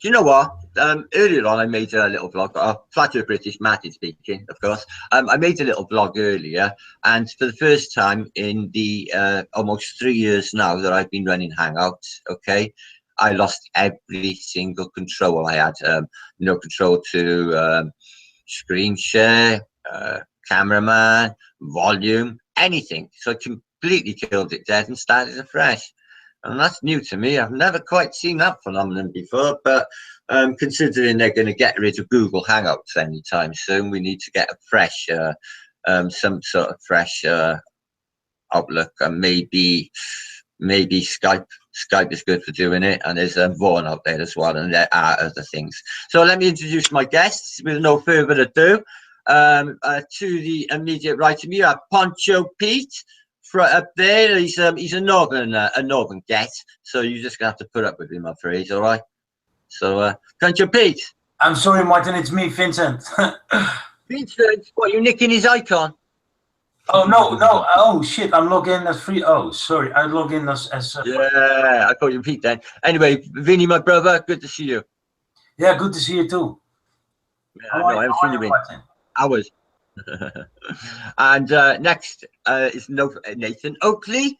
Do you know what? Earlier on, I made a little vlog. Flat Earth British, Matty speaking, of course. I made a little vlog earlier, and for the first time in the almost 3 years now that I've been running Hangouts, okay, I lost every single control I had. No control to screen share, cameraman, volume, anything. So I completely killed it dead and started afresh. And that's new to me. I've never quite seen that phenomenon before, but considering they're going to get rid of Google Hangouts anytime soon, we need to get a fresh, some sort of fresh outlook, and maybe Skype. Skype is good for doing it, and there's Vaughan out there as well, and there are other things. So let me introduce my guests with no further ado. To the immediate right of me, you have PonchoPete. Up there, he's a northern get, so you're just gonna have to put up with him, I'm afraid. All right. So, PonchoPete. I'm sorry, Martin. It's me, Vincent. Vincent, what, you nicking his icon? Oh no! Oh shit! I'm logged in as free. Oh, sorry. I log in as. Yeah, I call you Pete then. Anyway, Vinny, my brother, good to see you. Yeah, good to see you too. Yeah, no, I haven't seen you in hours. And next is Nathan Oakley.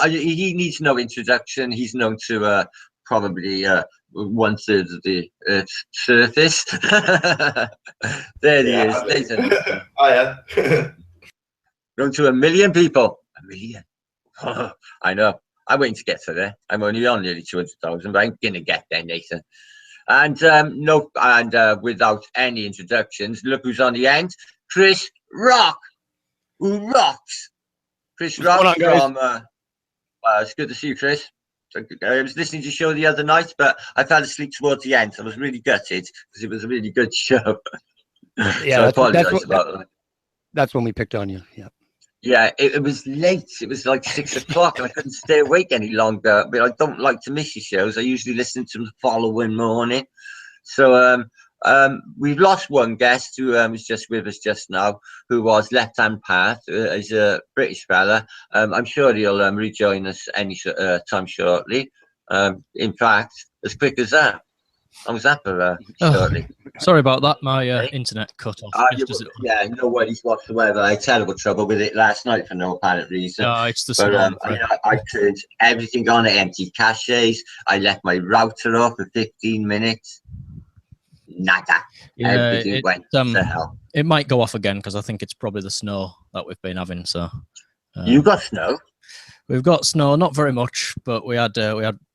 He needs no introduction. He's known to probably 1/3 of the Earth's surface. There he is, Nathan. Hiya. Known to 1 million people. 1 million. I know. I'm waiting to get to there. I'm only on nearly 200,000, but I'm gonna get there, Nathan. And without any introductions, look who's on the end. Chris Wrok, who rocks. Chris Wrok from. It's good to see you, Chris. I was listening to your show the other night, but I fell asleep towards the end. So I was really gutted because it was a really good show. Yeah, so I apologize about that. That's when we picked on you. Yeah. Yeah, it was late. It was like 6 o'clock, and I couldn't stay awake any longer. But I don't like to miss your shows. I usually listen to them the following morning. So we've lost one guest who was just with us just now, who was Left Hand Path. He's a British fella. I'm sure he'll rejoin us any time shortly. In fact, as quick as that. I was up shortly. Sorry about that. My internet cut off. Yeah, no worries whatsoever. I had terrible trouble with it last night for no apparent reason. No, it's the same. I turned everything on at empty caches. I left my router off for 15 minutes. Nada. Yeah, everything went to hell. It might go off again because I think it's probably the snow that we've been having. So you got snow? We've got snow, not very much, but we had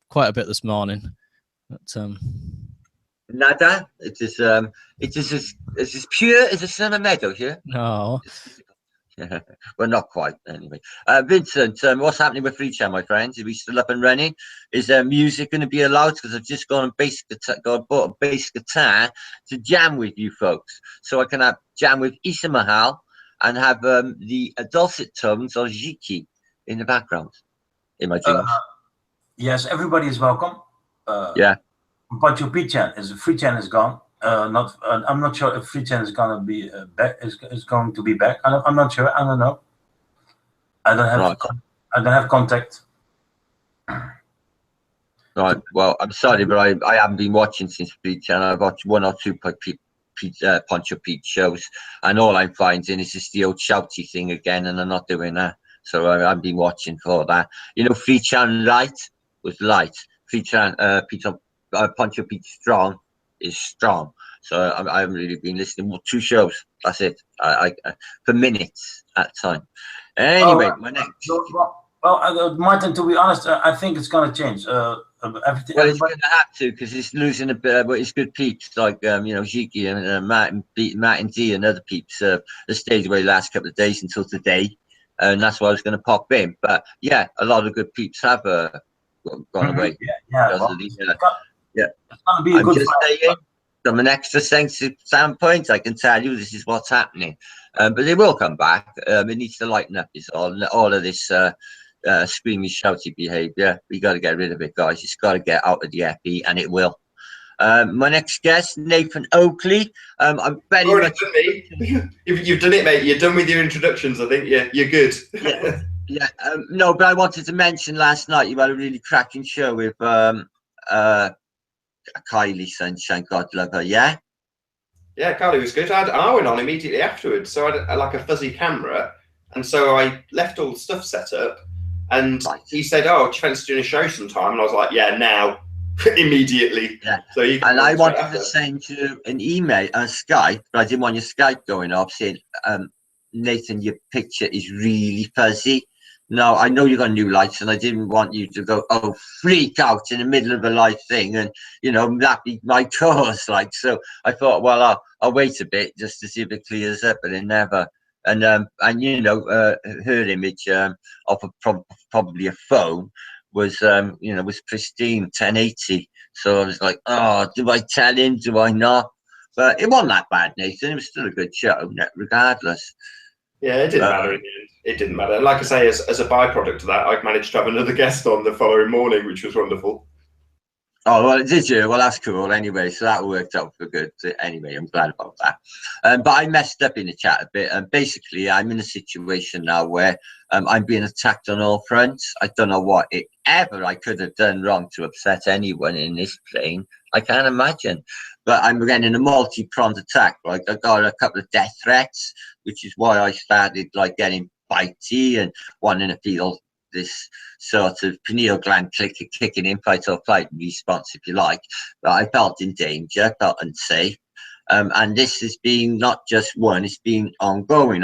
quite a bit this morning. But, nada. It is as pure as a summer meadow here. No. Well, not quite anyway. Vincent, what's happening with Free Chat, my friends? Are we still up and running? Is music going to be allowed? Because I've just gone and bought a bass guitar to jam with you folks, so I can have jam with Issa Mahal and have the dulcet tones of Ziki in the background in my dreams. Yes, everybody is welcome. Yeah. PonchoPete is Free Chat is gone. I'm not sure if Free Chat is gonna be back. Is going to be back. I'm not sure. I don't know. I don't have. Right. I don't have contact. Right. Well, I'm sorry, but I haven't been watching since Free Chat. I've watched 1 or 2 PonchoPete shows, and all I'm finding is just the old shouty thing again, and I'm not doing that. So I've been watching for that. You know, Free Chat light was light. Free Chat PonchoPete strong is strong. So I haven't really been listening. 2 shows. That's it. I for minutes at a time. Anyway, my next. Well, Martin, to be honest, I think it's gonna change. Everything. Well, it's going to have to because it's losing a bit. But it's good peeps like you know, Ziki and Martin D and other peeps. They stayed away the last couple of days until today, and that's why I was going to pop in. But yeah, a lot of good peeps have gone away. Yeah. Yeah. It's gonna be a good saying, from an extra sensitive standpoint, I can tell you this is what's happening. But they will come back. It needs to lighten up. Is all of this screamy, shouty behaviour. We got to get rid of it, guys. It's got to get out of the epi, and it will. My next guest, Nathan Oakley. I'm very much. You've done it, mate. You're done with your introductions. I think. Yeah, you're good. Yeah. No, but I wanted to mention last night you had a really cracking show with Kylie Sunshine, God love her, yeah? Yeah, Kylie was good. I had Arwen on immediately afterwards, so I had like a fuzzy camera, and so I left all the stuff set up, and he said, "Oh, do you fancy doing a show sometime?" And I was like, "Yeah, now." Immediately. Yeah. So you and I wanted to send you an email, Skype, but I didn't want your Skype going off saying, Nathan, your picture is really fuzzy. No, I know you got new lights, and I didn't want you to go, oh, freak out in the middle of a live thing, and that be my cause. Like, so I thought, well, I'll wait a bit just to see if it clears up, but it never. And her image of probably a phone was was pristine 1080. So I was like, oh, do I tell him? Do I not? But it wasn't that bad, Nathan. It was still a good show, regardless. Yeah, it didn't matter in the end. It didn't matter. And like I say, as a byproduct of that, I managed to have another guest on the following morning, which was wonderful. Oh, well, did you? Well, that's cool anyway. So that worked out for good. Anyway, I'm glad about that. But I messed up in the chat a bit. And basically, I'm in a situation now where I'm being attacked on all fronts. I don't know what ever I could have done wrong to upset anyone in this plane. I can't imagine. But I'm getting a multi-pronged attack. Like, I got a couple of death threats, which is why I started like getting bitey and wanting to feel this sort of pineal gland kicking in, fight or flight response, if you like. But I felt in danger, felt unsafe. And this has been not just one, it's been ongoing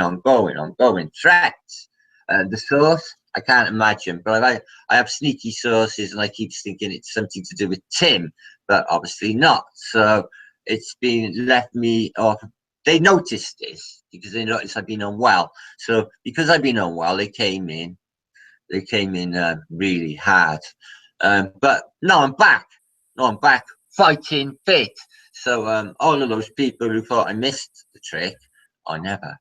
threats. The source, I can't imagine, but I have sneaky sources, and I keep thinking it's something to do with Tim, but obviously not. So it's been left me off. They noticed this because they noticed I've been unwell. So because I've been unwell, they came in really hard. But now I'm back. Fighting fit. So all of those people who thought I missed the trick, I never.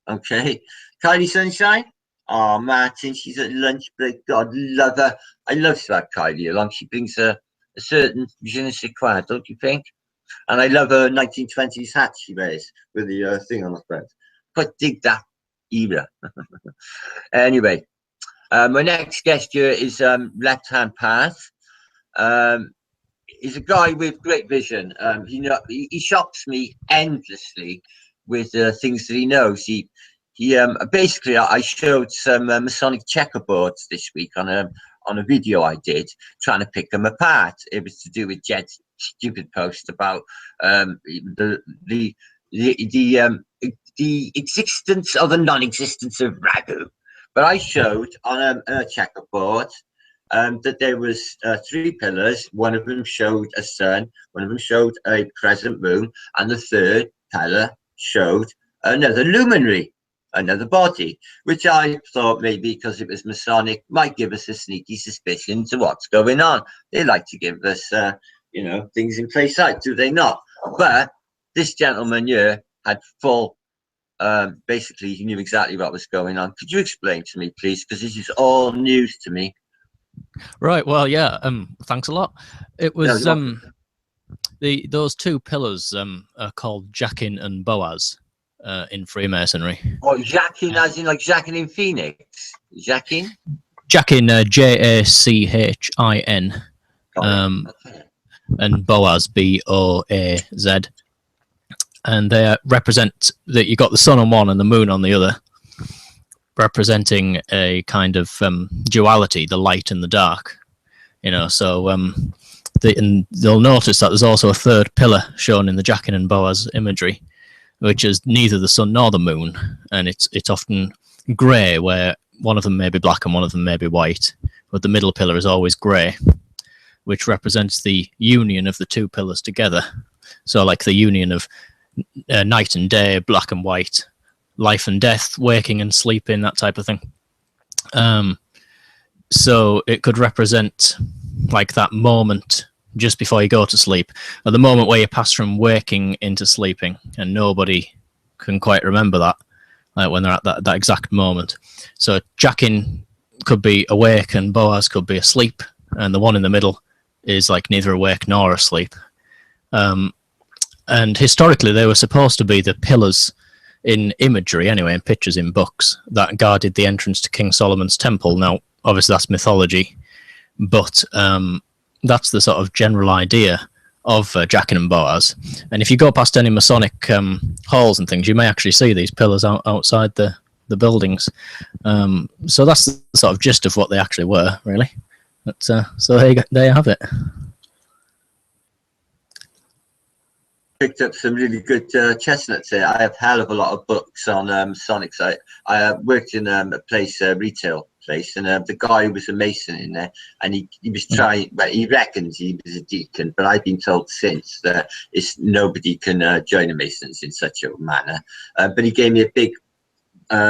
Okay. Kylie Sunshine. Oh, Martin, she's at lunch break. God, love her. I love to have Kylie along. She brings a certain je ne sais quoi, don't you think? And I love her 1920s hat she wears with the thing on the front. Quite dig that era. Anyway. My next guest here is Left Hand Path. He's a guy with great vision. He shocks me endlessly with things that he knows. He basically, I showed some Masonic checkerboards this week on a video I did trying to pick them apart. It was to do with Jed's stupid post about the existence or the non-existence of Ragu. But I showed on a checkerboard that there was 3 pillars. One of them showed a sun, one of them showed a crescent moon, and the third pillar showed another luminary, another body, which I thought maybe because it was Masonic might give us a sneaky suspicion to what's going on. They like to give us, things in plain sight, do they not? But this gentleman here had full. Basically, he knew exactly what was going on. Could you explain to me, please? Because this is all news to me. Right. Well, yeah. Thanks a lot. It was those 2 pillars are called Jachin and Boaz in Freemasonry. Oh, Jachin, as in like Jachin in Phoenix. Jachin. Jachin, Jachin, and Boaz, Boaz. And they represent that you got the sun on one and the moon on the other, representing a kind of duality, the light and the dark. So they'll notice that there's also a 3rd pillar shown in the Jachin and Boaz imagery, which is neither the sun nor the moon, and it's often grey, where one of them may be black and one of them may be white, but the middle pillar is always grey, which represents the union of the 2 pillars together. So like the union of night and day, black and white, life and death, waking and sleeping, that type of thing. So it could represent like that moment just before you go to sleep, or the moment where you pass from waking into sleeping, and nobody can quite remember that, when they're at that exact moment. So Jachin could be awake and Boaz could be asleep, and the one in the middle is like neither awake nor asleep. And historically, they were supposed to be the pillars in imagery, anyway, in pictures in books, that guarded the entrance to King Solomon's temple. Now, obviously, that's mythology, but that's the sort of general idea of Jackin and Boaz. And if you go past any Masonic halls and things, you may actually see these pillars outside the buildings. So that's the sort of gist of what they actually were, really. But, so there you have it. Picked up some really good chestnuts here. I have a hell of a lot of books on Sonics. I worked in a place, retail place, and the guy was a mason in there, and he was trying, well, he reckons he was a deacon, but I've been told since that nobody can join the Masons in such a manner. But he gave me a big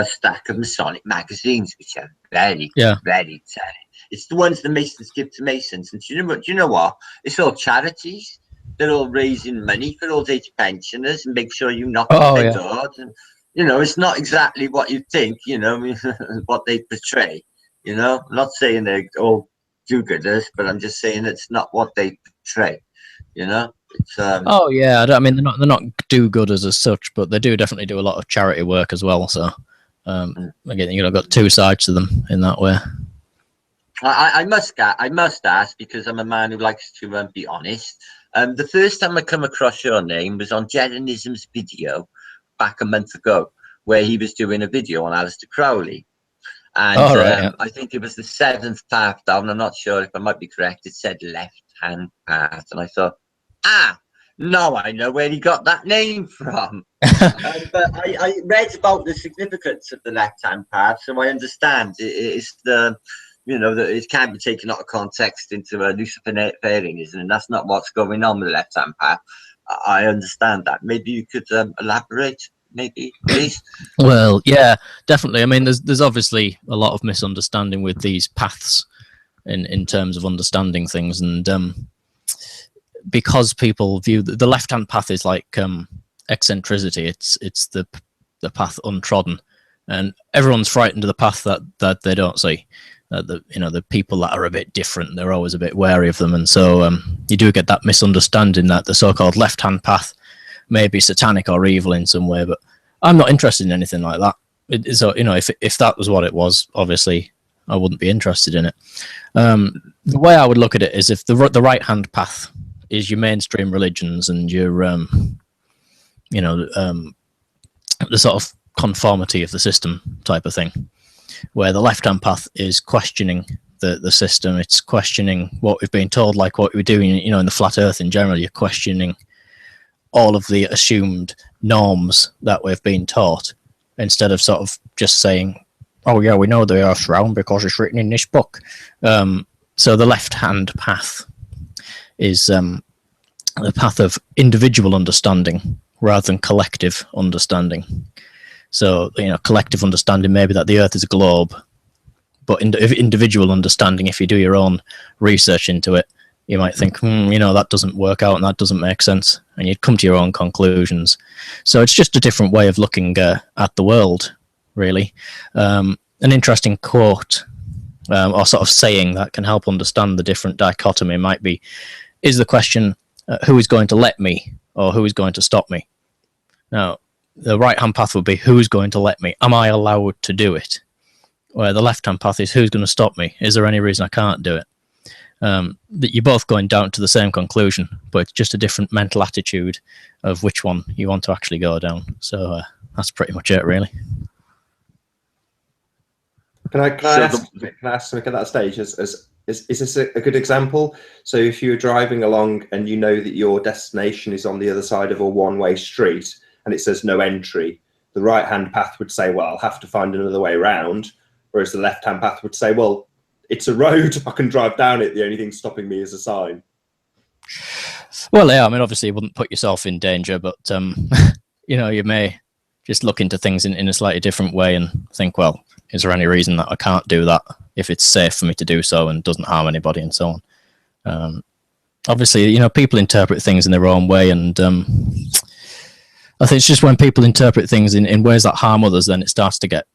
stack of Masonic magazines, which are very telling. It's the ones the Masons give to Masons, and do you know what? It's all charities. They're all raising money for old age pensioners and make sure you knock on their doors. And, you know, it's not exactly what you think, you know, what they portray. You know, I'm not saying they're all do-gooders, but I'm just saying it's not what they portray. You know, it's oh yeah, I mean they're not do-gooders as such, but they do definitely do a lot of charity work as well. So again, you know, got two sides to them in that way. I must ask, because I'm a man who likes to be honest. The first time I come across your name was on Jeranism's video back a month ago, where he was doing a video on Aleister Crowley. And I think it was the 7th path down. I'm not sure if I might be correct. It said left-hand path. And I thought, now I know where he got that name from. But I read about the significance of the left-hand path, so I understand it's the... You know, that it can't be taken out of context into a Luciferianism, and that's not what's going on with the left-hand path. I understand that. Maybe you could elaborate, maybe, please? Well, yeah, definitely. I mean, there's obviously a lot of misunderstanding with these paths in terms of understanding things, and because people view the left-hand path is like eccentricity. It's the path untrodden, and everyone's frightened of the path that they don't see. The people that are a bit different, they're always a bit wary of them, and so you do get that misunderstanding that the so-called left-hand path may be satanic or evil in some way. But I'm not interested in anything like that. So you know, if that was what it was, obviously I wouldn't be interested in it. The way I would look at it is if the right-hand path is your mainstream religions and your the sort of conformity of the system type of thing, where the left-hand path is questioning the system. It's questioning what we've been told, like what we're doing, you know, in the flat earth in general. You're questioning all of the assumed norms that we've been taught, instead of sort of just saying, oh yeah, we know the earth's round because it's written in this book. So the left-hand path is the path of individual understanding rather than collective understanding. So, you know, collective understanding maybe that the Earth is a globe, but individual understanding, if you do your own research into it, you might think, you know, that doesn't work out and that doesn't make sense, and you'd come to your own conclusions. So it's just a different way of looking at the world, really. An interesting quote or sort of saying that can help understand the different dichotomy might be, is the question, who is going to let me, or who is going to stop me? Now, the right-hand path would be, who's going to let me? Am I allowed to do it? Where the left-hand path is, who's going to stop me? Is there any reason I can't do it? That you're both going down to the same conclusion, but it's just a different mental attitude of which one you want to actually go down. So that's pretty much it, really. Can I ask something at that stage? Is this a good example? So if you're driving along and you know that your destination is on the other side of a one-way street, and it says no entry, the right-hand path would say, well, I'll have to find another way around, whereas the left-hand path would say, well, it's a road, I can drive down it, the only thing stopping me is a sign. Well, yeah, I mean, obviously you wouldn't put yourself in danger, but, you know, you may just look into things in a slightly different way and think, well, is there any reason that I can't do that if it's safe for me to do so and doesn't harm anybody and so on? Obviously, you know, people interpret things in their own way, and I think it's just when people interpret things in ways that harm others, then it starts to get,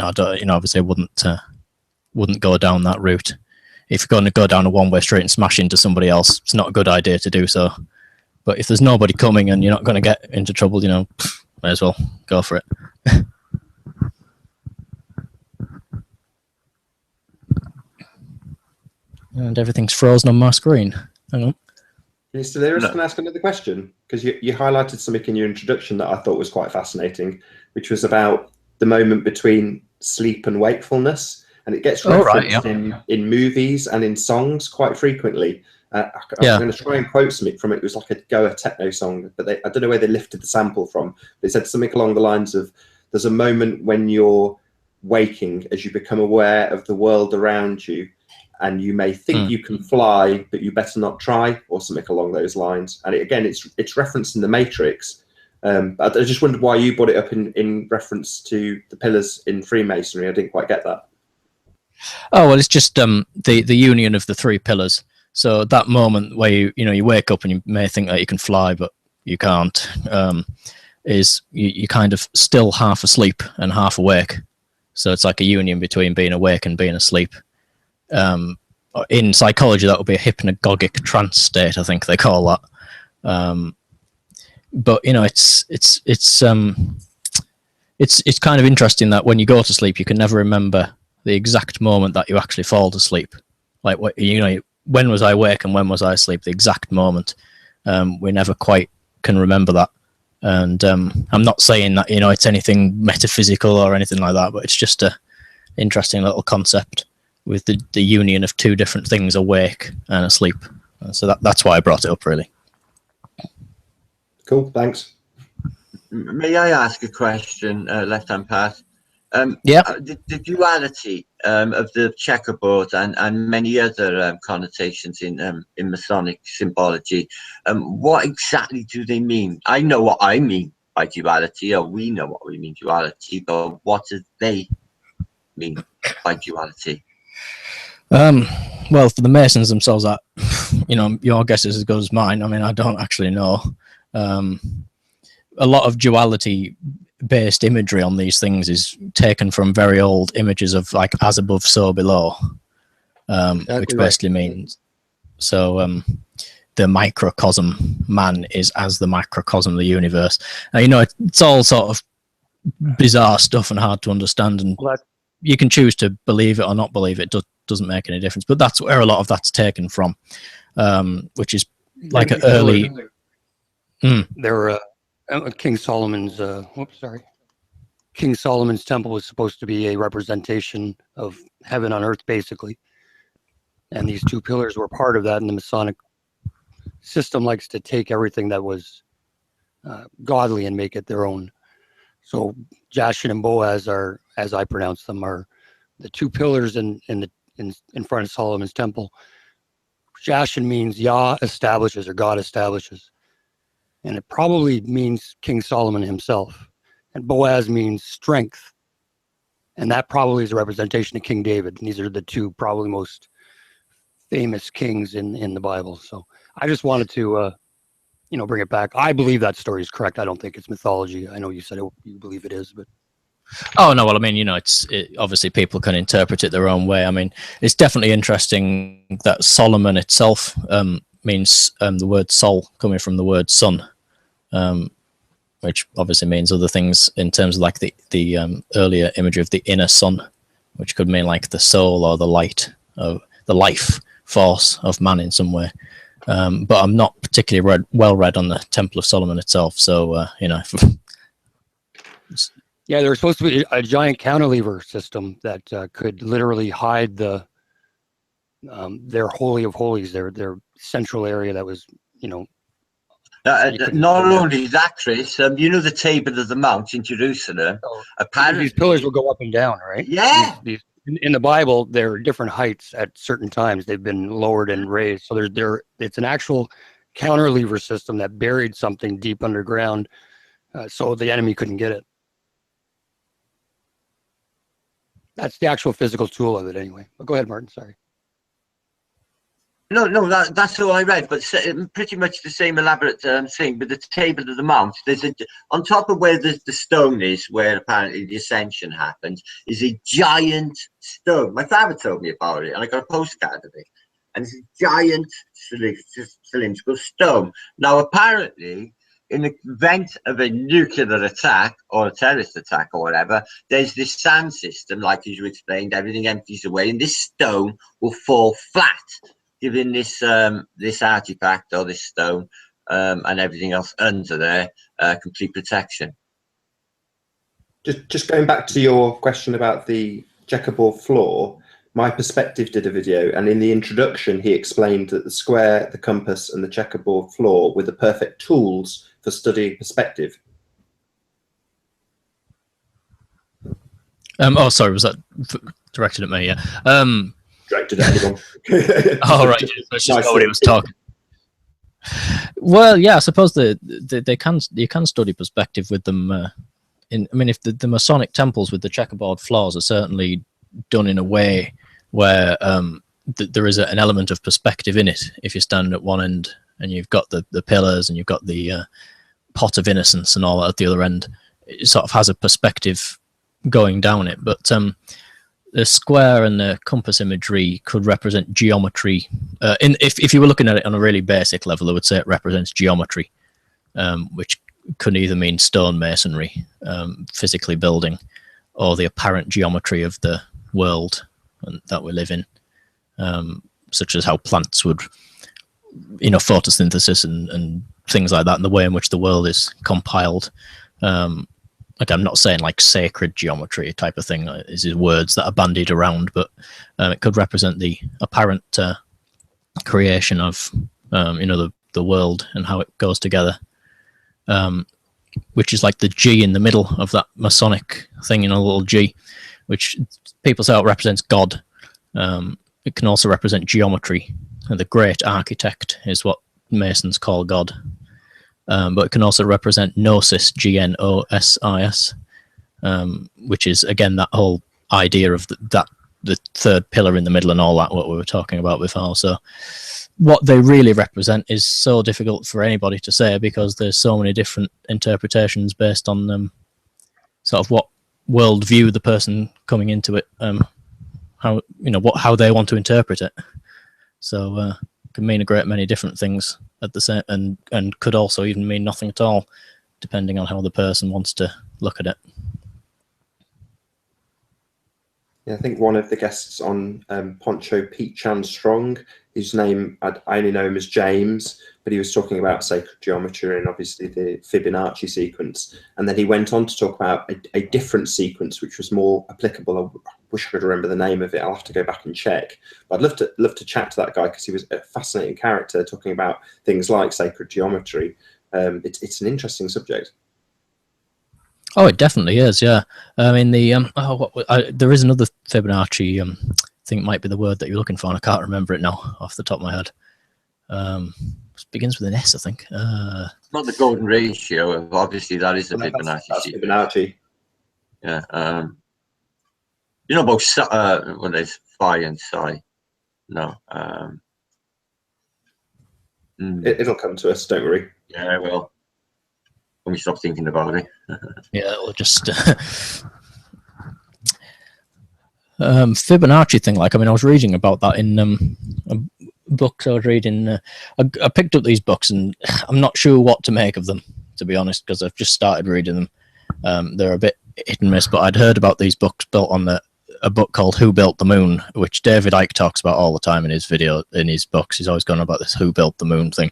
obviously I wouldn't go down that route. If you're going to go down a one-way street and smash into somebody else, it's not a good idea to do so. But if there's nobody coming and you're not going to get into trouble, you know, may as well go for it. And everything's frozen on my screen. Hang on. Mr. Lewis, No. can I ask another question? Because you highlighted something in your introduction that I thought was quite fascinating, which was about the moment between sleep and wakefulness. And it gets referenced in movies and in songs quite frequently. I'm going to try and quote something from it. It was like a Goa techno song, but I don't know where they lifted the sample from. They said something along the lines of, there's a moment when you're waking as you become aware of the world around you, and you may think you can fly, but you better not try, or something along those lines. And it's referenced in the Matrix. But I just wondered why you brought it up in reference to the pillars in Freemasonry. I didn't quite get that. Oh well, it's just the union of the three pillars. So that moment where you wake up and you may think that you can fly, but you can't. Is you kind of still half asleep and half awake. So it's like a union between being awake and being asleep. In psychology, that would be a hypnagogic trance state, I think they call that. But it's kind of interesting that when you go to sleep, you can never remember the exact moment that you actually fall to sleep. Like when was I awake and when was I asleep? The exact moment. We never quite can remember that. And I'm not saying that it's anything metaphysical or anything like that, but it's just a interesting little concept with the union of two different things, awake and asleep. So that's why I brought it up, really. Cool, thanks. May I ask a question, left-hand path? The duality of the checkerboard and many other connotations in Masonic symbology, what exactly do they mean? I know what I mean by duality, or we know what we mean duality, but what do they mean by duality? Well, for the Masons themselves, your guess is as good as mine. I mean, I don't actually know. A lot of duality-based imagery on these things is taken from very old images of like as above, so below, which basically means the microcosm man is as the microcosm of the universe. Now, it's all sort of bizarre stuff and hard to understand, and you can choose to believe it or not believe it. Doesn't make any difference, but that's where a lot of that's taken from, which is like an early. There King Solomon's King Solomon's temple was supposed to be a representation of heaven on earth, basically, and these two pillars were part of that. And the Masonic system likes to take everything that was godly and make it their own. So Jachin and Boaz are, as I pronounce them, are the two pillars in front of Solomon's temple. Jachin means Yah establishes, or God establishes, and it probably means King Solomon himself. And Boaz means strength, and that probably is a representation of King David. And these are the two probably most famous kings in the Bible. So I just wanted to bring it back. I believe that story is correct. I don't think it's mythology. I know you said you believe it is, but oh no, well, I mean, obviously people can interpret it their own way. I mean, it's definitely interesting that Solomon itself means the word sol coming from the word sun, which obviously means other things in terms of like the earlier imagery of the inner sun, which could mean like the soul or the light of the life force of man in some way. But I'm not particularly well read on the Temple of Solomon itself, so yeah, there's supposed to be a giant cantilever system that could literally hide their holy of holies, their central area that was, not only that, Chris, the Table of the Mount in Jerusalem. Apparently, these pillars will go up and down, right? Yeah. In the Bible, there are different heights at certain times. They've been lowered and raised. So it's an actual counterlever system that buried something deep underground, so the enemy couldn't get it. That's the actual physical tool of it, anyway. But go ahead, Martin. Sorry. No, that's all I read, but pretty much the same elaborate thing. But the Table of the Mount, on top of where the stone is, where apparently the ascension happened, is a giant stone. My father told me about it, and I got a postcard of it. And it's a giant cylindrical stone. Now, apparently, in the event of a nuclear attack or a terrorist attack or whatever, there's this sand system, like as you explained, everything empties away, and this stone will fall flat. giving this this artifact or this stone and everything else under there complete protection. Just going back to your question about the checkerboard floor, My Perspective did a video, and in the introduction he explained that the square, the compass and the checkerboard floor were the perfect tools for studying perspective. Oh, sorry, was that directed at me? Yeah. Directed at anyone. Oh, right. Let's just go what he was talking. Well, yeah, I suppose you can study perspective with them. I mean, if the Masonic temples with the checkerboard floors are certainly done in a way where there is an element of perspective in it. If you're standing at one end and you've got the pillars and you've got the pot of innocence and all that at the other end, it sort of has a perspective going down it. But the square and the compass imagery could represent geometry. If you were looking at it on a really basic level, I would say it represents geometry, which could either mean stonemasonry, physically building, or the apparent geometry of the world that we live in, such as how plants would, photosynthesis and things like that, and the way in which the world is compiled. Like, I'm not saying like sacred geometry type of thing, is words that are bandied around, but it could represent the apparent creation of the world and how it goes together, which is like the G in the middle of that Masonic thing, a little G, which people say it represents God. It can also represent geometry, and the great architect is what Masons call God. But it can also represent gnosis, Gnosis, which is, again, that whole idea of the third pillar in the middle and all that, what we were talking about before. So what they really represent is so difficult for anybody to say, because there's so many different interpretations based on sort of what worldview the person coming into it, how they want to interpret it. So it can mean a great many different things at the same, and could also even mean nothing at all, depending on how the person wants to look at it. Yeah, I think one of the guests on PonchoPete Chan Strong, his name, I only know him as James, but he was talking about sacred geometry and obviously the Fibonacci sequence. And then he went on to talk about a different sequence, which was more applicable. I wish I could remember the name of it. I'll have to go back and check. But I'd love to chat to that guy, because he was a fascinating character, talking about things like sacred geometry. It's an interesting subject. Oh, it definitely is. Yeah, I mean there is another Fibonacci. I think it might be the word that you're looking for, and I can't remember it now off the top of my head. It begins with an S, I think. Not the golden ratio. Obviously, that is a Fibonacci. That's Fibonacci. Yeah. Both when there's phi and psi. No. It'll come to us. Don't worry. Yeah, it will. When we stop thinking about it. Yeah, it'll just Fibonacci thing. Like, I mean, I was reading about that in books I was reading. I picked up these books, and I'm not sure what to make of them, to be honest, because I've just started reading them. They're a bit hit and miss, but I'd heard about these books built on a book called Who Built the Moon, which David Icke talks about all the time in his books. He's always gone about this Who Built the Moon thing.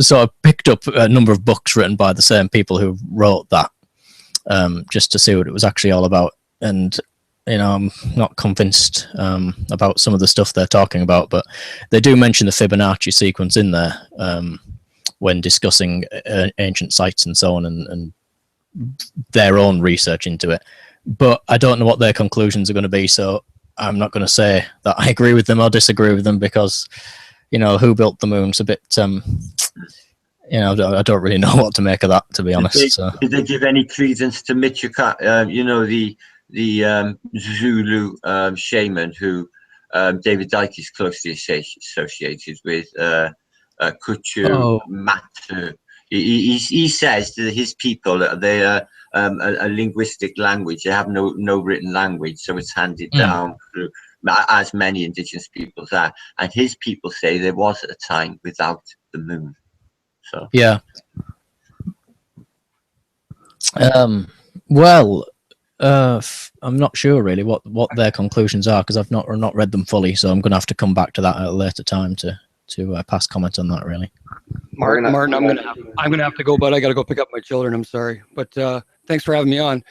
So I picked up a number of books written by the same people who wrote that, just to see what it was actually all about. And I'm not convinced about some of the stuff they're talking about, but they do mention the Fibonacci sequence in there when discussing ancient sites and so on, and their own research into it. But I don't know what their conclusions are going to be, so I'm not going to say that I agree with them or disagree with them, because Who Built the Moon's a bit I don't really know what to make of that, to be honest. Did they give any credence to Michika, the Zulu shaman who David Icke is closely associated with, Kuchu Matu? He says that his people, they are a linguistic language. They have no written language, so it's handed down through, as many indigenous peoples are. And his people say there was a time without the moon. So yeah. Well, I'm not sure really what their conclusions are, because I've not read them fully, so I'm going to have to come back to that at a later time to pass comment on that. Really, Martin, I'm gonna have to go, but I got to go pick up my children. I'm sorry, but thanks for having me on.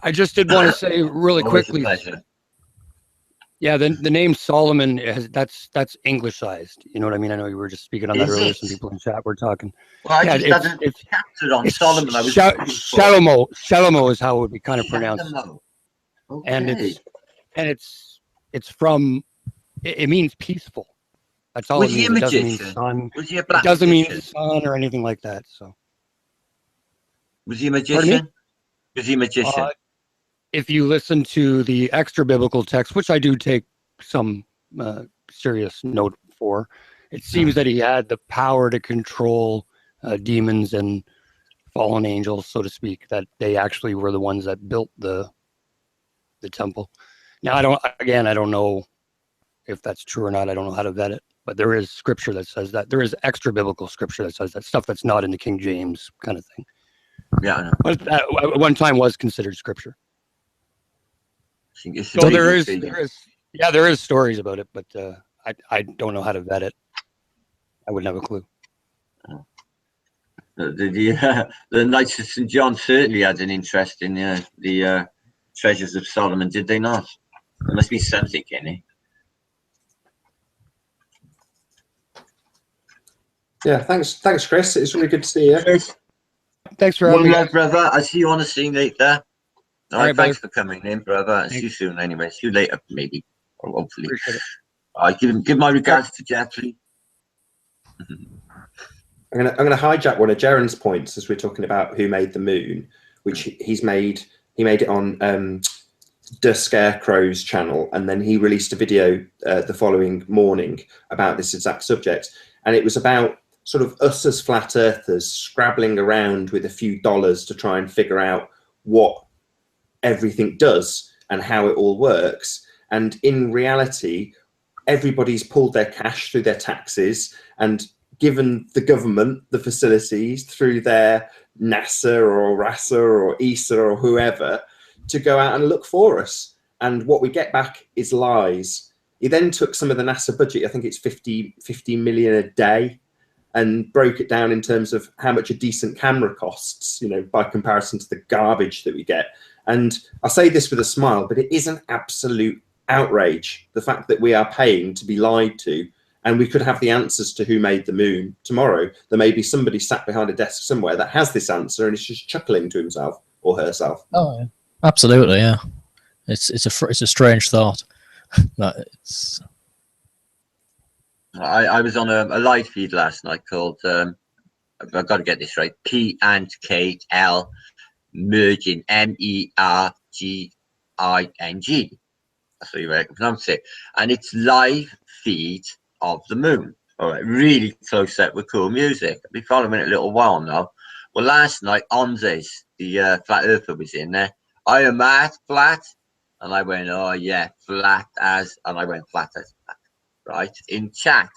I just did want to say really quickly. Pleasure. Yeah, the name Solomon that's Englishized. You know what I mean? I know you were just speaking on that earlier. Some people in chat were talking. Well, I yeah, just it's captured on Solomon. Shalomo is how it would be kind of pronounced. Okay. And it's from. It means peaceful. That's all it means. It doesn't mean sun. It doesn't mean sun or anything like that. So. Was he a magician? Was he a magician? If you listen to the extra biblical text, which I do take some serious note for, it seems that he had the power to control demons and fallen angels, so to speak, that they actually were the ones that built the temple. Now, I don't know if that's true or not. I don't know how to vet it, but there is scripture that says that. There is extra biblical scripture that says that, stuff that's not in the King James kind of thing. Yeah, I know. But that at one time was considered scripture. So there is stories about it, but I don't know how to vet it. I wouldn't have a clue. The Knights of St. John certainly had an interest in the treasures of Solomon, did they not? There must be something in it. Yeah, thanks, Chris. It's really good to see you. Chris, thanks for having me, brother. I'll see you on the scene later. All right, thanks brother. for coming in, brother. I'll see you soon anyway. See you later, maybe, or hopefully. Appreciate it. All right, give my regards to Jeffrey. I'm gonna hijack one of Jaron's points as we're talking about who made the moon, which he made it on the Scarecrow's channel, and then he released a video the following morning about this exact subject, and it was about sort of us as flat earthers scrabbling around with a few dollars to try and figure out what everything does and how it all works. And in reality, everybody's pulled their cash through their taxes and given the government the facilities through their NASA or RASA or ESA or whoever to go out and look for us. And what we get back is lies. He then took some of the NASA budget, I think it's 50 million a day, and broke it down in terms of how much a decent camera costs, you know, by comparison to the garbage that we get. And I say this with a smile, but it is an absolute outrage, the fact that we are paying to be lied to, and we could have the answers to who made the moon tomorrow. There may be somebody sat behind a desk somewhere that has this answer and is just chuckling to himself or herself. Oh, yeah. Absolutely, yeah. It's a strange thought. I was on a live feed last night called I've got to get this right. P and K L merging, MERGING. That's how you pronounce it. And it's live feed of the moon. All right, really close up with cool music. I've been following it a little while now. Well, last night, Onzes, the flat earther, was in there. I am at flat. And I went, oh yeah, flat as, and I went flat as, right, in chat.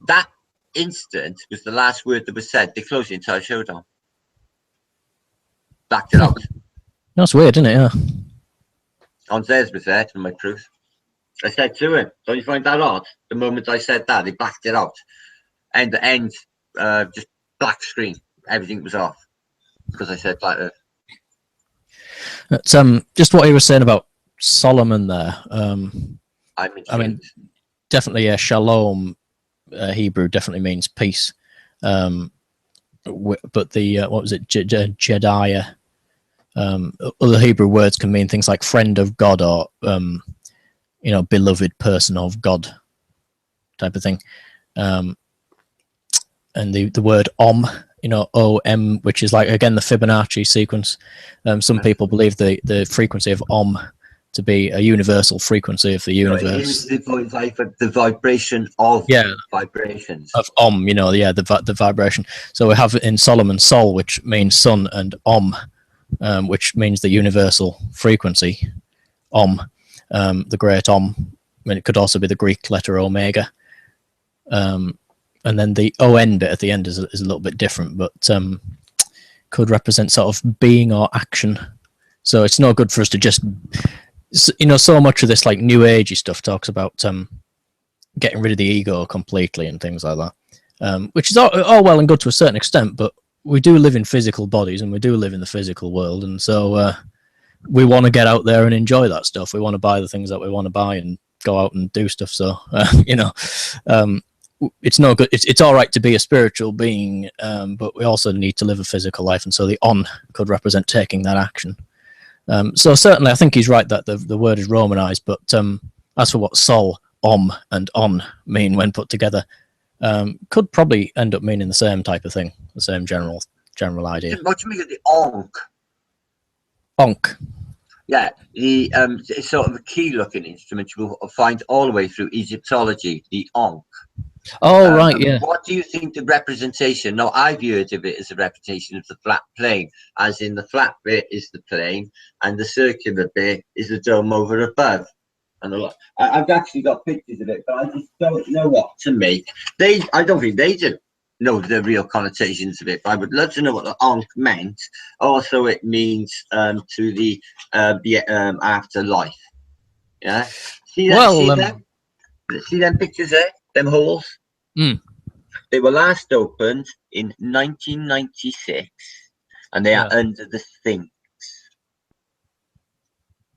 That instant was the last word that was said. They closed the entire show down. Backed it out. That's weird, isn't it? Yeah. Onzes was there to my proof. I said to him, don't you find that odd? The moment I said that, they backed it out. And the end, just black screen. Everything was off because I said flat earth. It's, just what you were saying about Solomon there. I mean, definitely shalom, Hebrew definitely means peace. But the what was it, Jediah? Other Hebrew words can mean things like friend of God or you know, beloved person of God, type of thing. And the word Om, you know, OM, which is like, again, the Fibonacci sequence. Some people believe the frequency of Om to be a universal frequency of the universe. The vibration of vibrations. Of Om, you know, yeah, the vibration. So we have in Solomon Sol, which means sun, and Om, which means the universal frequency, Om, the great Om. I mean, it could also be the Greek letter Omega. And then the ON bit at the end is a little bit different, but could represent sort of being or action. So it's no good for us to just, so much of this like new agey stuff talks about getting rid of the ego completely and things like that, which is all well and good to a certain extent, but we do live in physical bodies and we do live in the physical world, and so we want to get out there and enjoy that stuff. We want to buy the things that we want to buy and go out and do stuff. So it's no good. It's all right to be a spiritual being, but we also need to live a physical life, and so the on could represent taking that action. So certainly I think he's right that the word is romanized, but as for what sol, and on mean when put together, could probably end up meaning the same type of thing, the same general idea. What do you mean of the onk? Onk. Yeah, it's sort of a key-looking instrument you will find all the way through Egyptology, the onk. Oh, right, yeah. What do you think the representation? Now, I've heard of it as a representation of the flat plane, as in the flat bit is the plane, and the circular bit is the dome over above. And I've actually got pictures of it, but I just don't know what to make. I don't think they do know the real connotations of it, but I would love to know what the onk meant. Also, it means to the afterlife. Yeah. See them pictures there? Them holes? They were last opened in 1996, and they are under the Sphinx.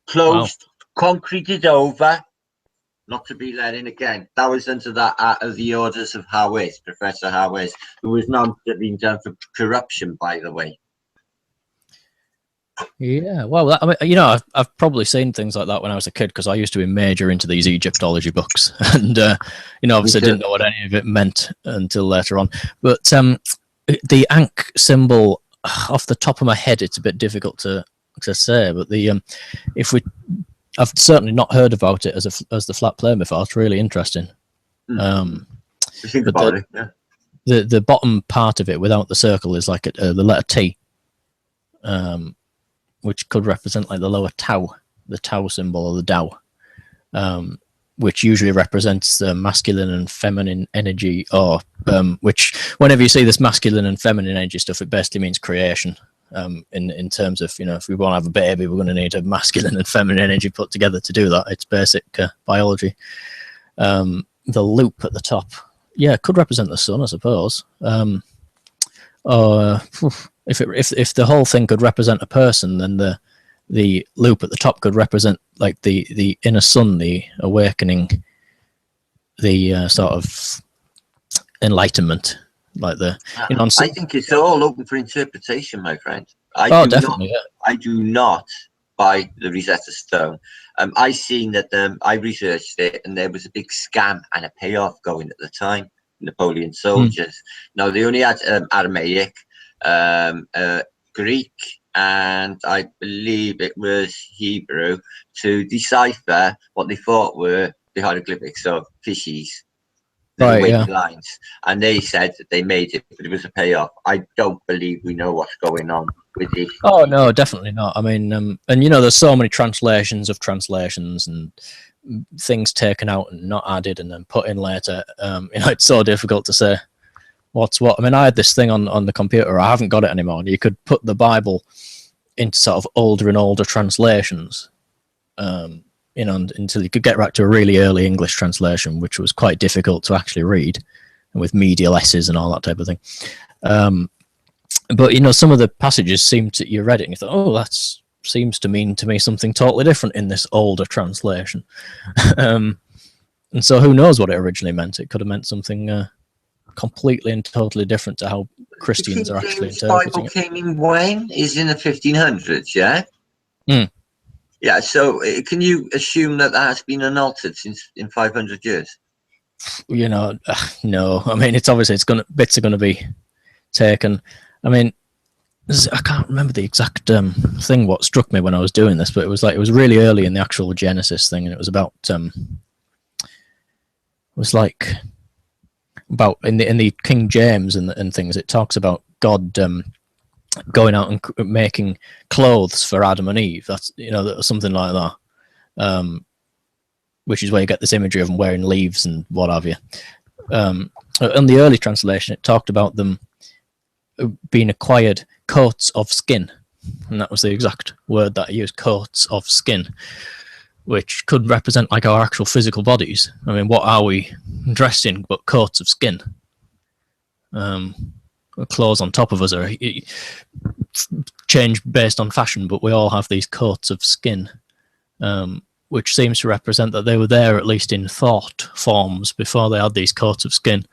Closed, concreted over, not to be let in again. That was under that of the orders of Hawes, Professor Hawes, who was now being done for corruption, by the way. Yeah, well, I mean, I've probably seen things like that when I was a kid, because I used to be major into these Egyptology books, and obviously didn't know what any of it meant until later on. But the Ankh symbol, off the top of my head, it's a bit difficult to say. But I've certainly not heard about it as the flat plane before. It's really interesting. Think about it. Yeah. The bottom part of it without the circle is like the letter T. Which could represent like the lower Tau, the Tau symbol, or the Tao, which usually represents the masculine and feminine energy, or which, whenever you see this masculine and feminine energy stuff, it basically means creation. In terms of, if we want to have a baby, we're going to need a masculine and feminine energy put together to do that. It's basic biology. The loop at the top, could represent the sun, I suppose. If the whole thing could represent a person, then the loop at the top could represent like the inner sun, the awakening, the sort of enlightenment, like I think it's all open for interpretation, my friend. Definitely. I do not buy the Rosetta Stone. I seen that I researched it, and there was a big scam and a payoff going at the time. Napoleon soldiers. Now they only had Aramaic, Greek, and I believe it was Hebrew to decipher what they thought were the hieroglyphics of fishies, lines. And they said that they made it, but it was a payoff. I don't believe we know what's going on with it. Oh no, definitely not. I mean, and there's so many translations of translations and things taken out and not added and then put in later. It's so difficult to say what's what. I mean, I had this thing on the computer. I haven't got it anymore. You could put the Bible into sort of older and older translations, until you could get back to a really early English translation, which was quite difficult to actually read, and with medial S's and all that type of thing. But some of the passages you read it and you thought, oh, that's seems to mean to me something totally different in this older translation. And so who knows what it originally meant? It could have meant something completely and totally different to how Christians are actually interpreting it. The Bible came in when? Is in the 1500s, yeah? Yeah, so can you assume that has been unaltered since in 500 years? No. I mean, bits are going to be taken. I mean, I can't remember the exact thing what struck me when I was doing this, but it was really early in the actual Genesis thing, and it was about in the King James and things. It talks about God going out and making clothes for Adam and Eve. That's something like that, which is where you get this imagery of them wearing leaves and what have you. In the early translation, it talked about them being acquired coats of skin. and that was the exact word that I used, coats of skin, which could represent like our actual physical bodies. I mean, what are we dressed in but coats of skin? Clothes on top of us are changed based on fashion, but we all have these coats of skin, which seems to represent that they were there at least in thought forms before they had these coats of skin.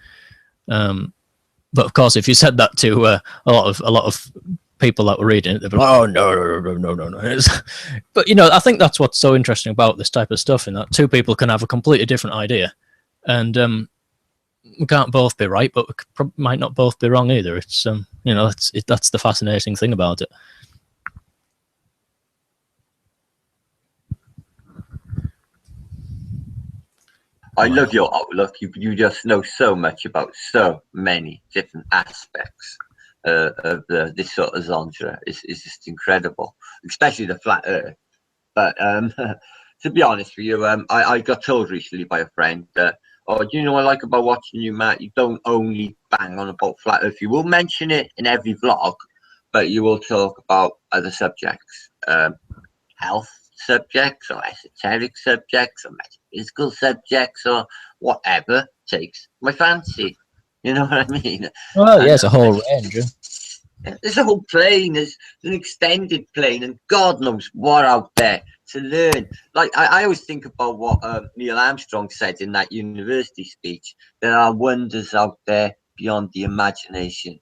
But of course, if you said that to a lot of people that were reading it, they'd be like, "Oh no." But you know, I think that's what's so interesting about this type of stuff, in that two people can have a completely different idea, and we can't both be right, but we might not both be wrong either. It's you know, that's the fascinating thing about it. I love your outlook. You just know so much about so many different aspects of this sort of genre. It's just incredible, especially the flat Earth. But to be honest with you, I got told recently by a friend that, oh, do you know what I like about watching you, Matt? You don't only bang on about flat Earth. You will mention it in every vlog, but you will talk about other subjects, health subjects or esoteric subjects or metaphysical subjects or whatever takes my fancy. You know what I mean? Well, yeah, it's a whole range. There's a whole plane, there's an extended plane, and God knows what out there to learn. Like I always think about what Neil Armstrong said in that university speech. There are wonders out there beyond the imagination.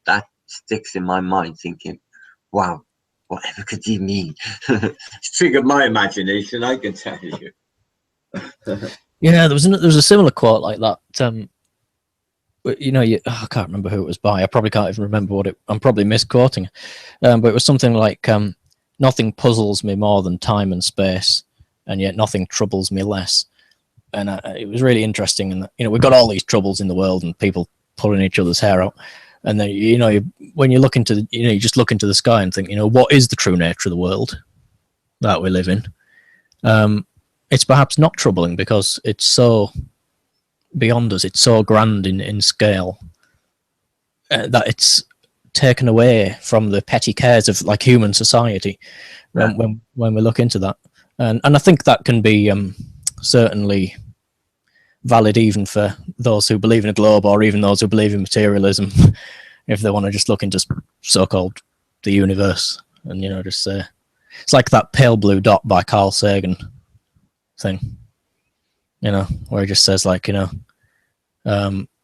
That sticks in my mind, thinking, wow, whatever could he mean? It's triggered my imagination, I can tell you. Yeah, there was a similar quote like that. You know, I can't remember who it was by. I probably can't even remember what it. I'm probably misquoting, but it was something like, "Nothing puzzles me more than time and space, and yet nothing troubles me less." And it was really interesting. And you know, we've got all these troubles in the world, and people pulling each other's hair out. And then you know, when you look into you just look into the sky and think, you know, what is the true nature of the world that we live in? It's perhaps not troubling because it's so beyond us. It's so grand in scale that it's taken away from the petty cares of like human society. When we look into that, and I think that can be certainly valid even for those who believe in a globe, or even those who believe in materialism, if they want to just look into so-called the universe and, you know, just say, it's like that Pale Blue Dot by Carl Sagan thing, you know, where he just says, like, you know,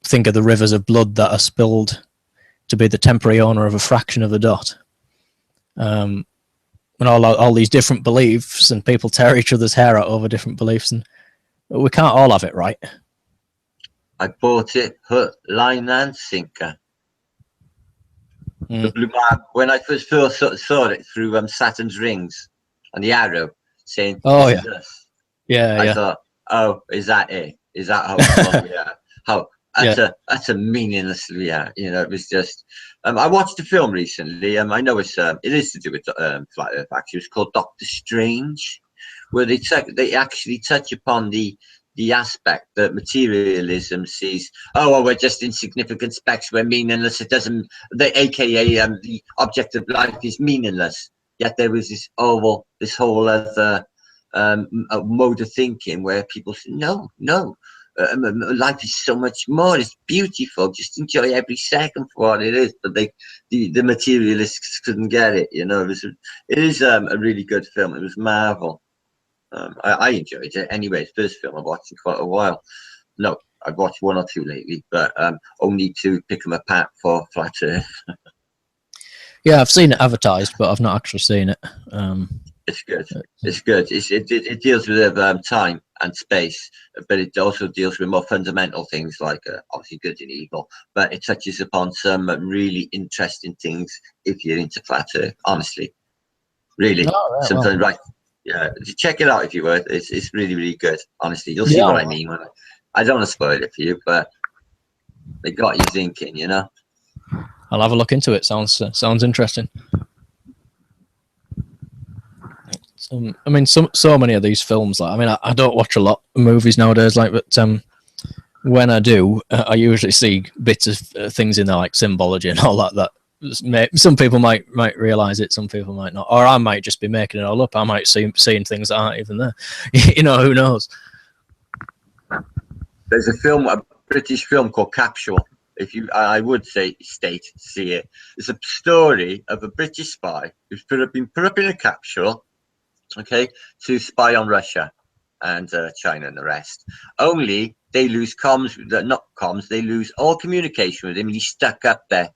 think of the rivers of blood that are spilled to be the temporary owner of a fraction of a dot. And all these different beliefs, and people tear each other's hair out over different beliefs, and we can't all have it right. I bought it hook, line and sinker. The blue mark, when I first saw it through Saturn's rings and the arrow saying, "Oh this yeah, is us." yeah." I thought, oh, is that it? Is that how? Yeah, how? That's a meaningless. Yeah, you know, it was just. I watched a film recently. I know it is to do with flat Earth. Actually, it's called Doctor Strange, where they actually touch upon the aspect that materialism sees, oh, well, we're just insignificant specks, we're meaningless, it doesn't, aka the object of life is meaningless. Yet there was this, oh, well, this whole other mode of thinking where people say, no, life is so much more, it's beautiful, just enjoy every second for what it is. But the materialists couldn't get it, you know. It is a really good film. It was Marvel. I enjoyed it anyway. First film I've watched in quite a while. No, I've watched one or two lately, but only to pick them apart for Flat Earth. Yeah, I've seen it advertised, but I've not actually seen it. It's good. It's good. It deals with time and space, but it also deals with more fundamental things like obviously good and evil. But it touches upon some really interesting things if you're into Flat Earth. Honestly, really, something right. Yeah, check it out if you would. It's really, really good. Honestly, you'll see what I mean. I don't want to spoil it for you, but they got you thinking, you know. I'll have a look into it. Sounds interesting. I mean, so many of these films. Like, I mean, I don't watch a lot of movies nowadays. Like, but when I do, I usually see bits of things in there, like symbology and all that some people might realize it, some people might not, or I might just be making it all up. I might seeing things that aren't even there. You know, who knows? There's a British film called Capsule. If you, I would say, see it. It's a story of a British spy who's been put up in a capsule, okay, to spy on Russia and China and the rest. Only they lose comms, not comms, they lose all communication with him, and he's stuck up there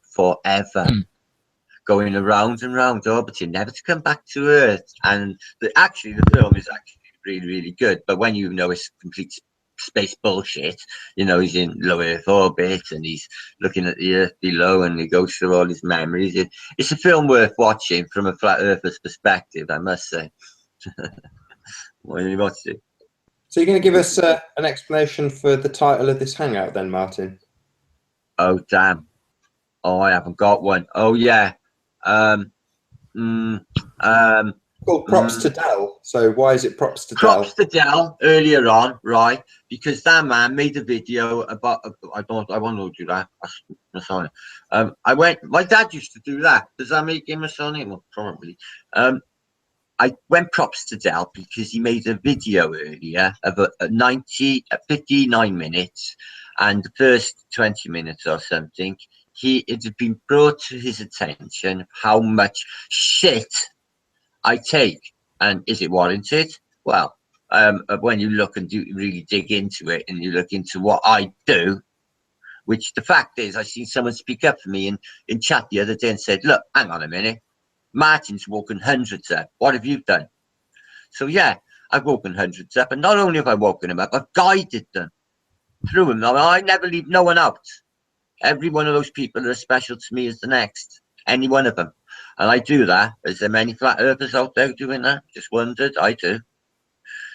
forever, going around and round, orbiting, never to come back to Earth. And the film is actually really, really good. But when you know it's complete space bullshit, you know, he's in low Earth orbit and he's looking at the Earth below and he goes through all his memories. It's a film worth watching from a flat earther's perspective, I must say. What do you watch it? So you're going to give us an explanation for the title of this hangout then, Martin? Oh, damn. Oh, I haven't got one. Oh, yeah. Called Props to Dell. So why is it Props to Dell? Props to Dell earlier on, right? Because that man made a video about. I want to do that. Masonic. My dad used to do that. Does that make him Masonic? Well, probably. I went props to Dell because he made a video earlier of a 59 minutes, and the first 20 minutes or something, it had been brought to his attention how much shit I take, and is it warranted? Well, when you look and really dig into it, and you look into what I do, which the fact is, I seen someone speak up for me in chat the other day and said, "Look, hang on a minute, Martin's woken hundreds up. What have you done?" So yeah, I've woken hundreds up, and not only have I woken them up, I've guided them through them. I never leave no one out. Every one of those people are as special to me as the next, any one of them. And I do that. Is there many flat earthers out there doing that? Just wondered. I do.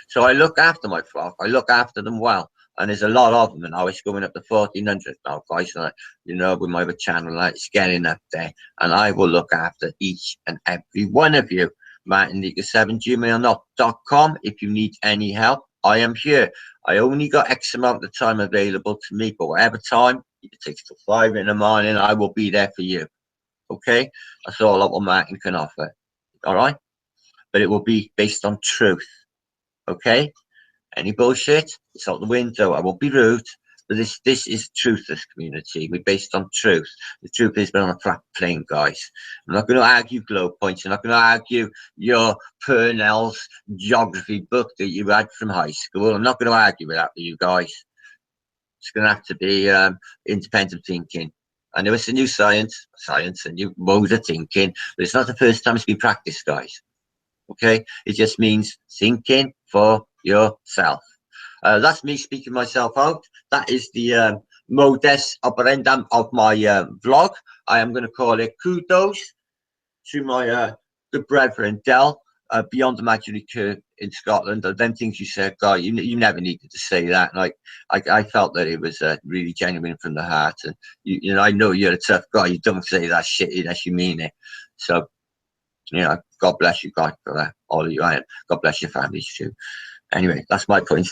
So I look after my flock. I look after them well. And there's a lot of them now. It's going up to 1,400 now, guys. And you know, with my other channel, it's getting up there. And I will look after each and every one of you. MartinLeaker7gmail.com. If you need any help, I am here. I only got X amount of time available to me, but whatever time, it takes till 5 in the morning, I will be there for you. Okay? That's all that what Martin can offer. All right? But it will be based on truth. Okay? Any bullshit, it's out the window. I won't be rude, but this is truthless community. We're based on truth. The truth is we're on a flat plane, guys. I'm not going to argue globe points. I'm not going to argue your Purnell's geography book that you had from high school. I'm not going to argue with that with you guys. It's going to have to be independent thinking. I know it's a new science, a new mode of thinking, but it's not the first time it's been practiced, guys. Okay? It just means thinking for yourself. That's me speaking myself out. That is the modus operandum of my vlog. I am going to call it kudos to my good brethren Dell, beyond the imaginary curve in Scotland. Them things you said, guy, you never needed to say that. And I felt that it was really genuine from the heart. And you know, I know you're a tough guy. You don't say that shit unless you mean it. So, you know, God bless you, God, for that. All of you, and God bless your families too. Anyway, that's my point.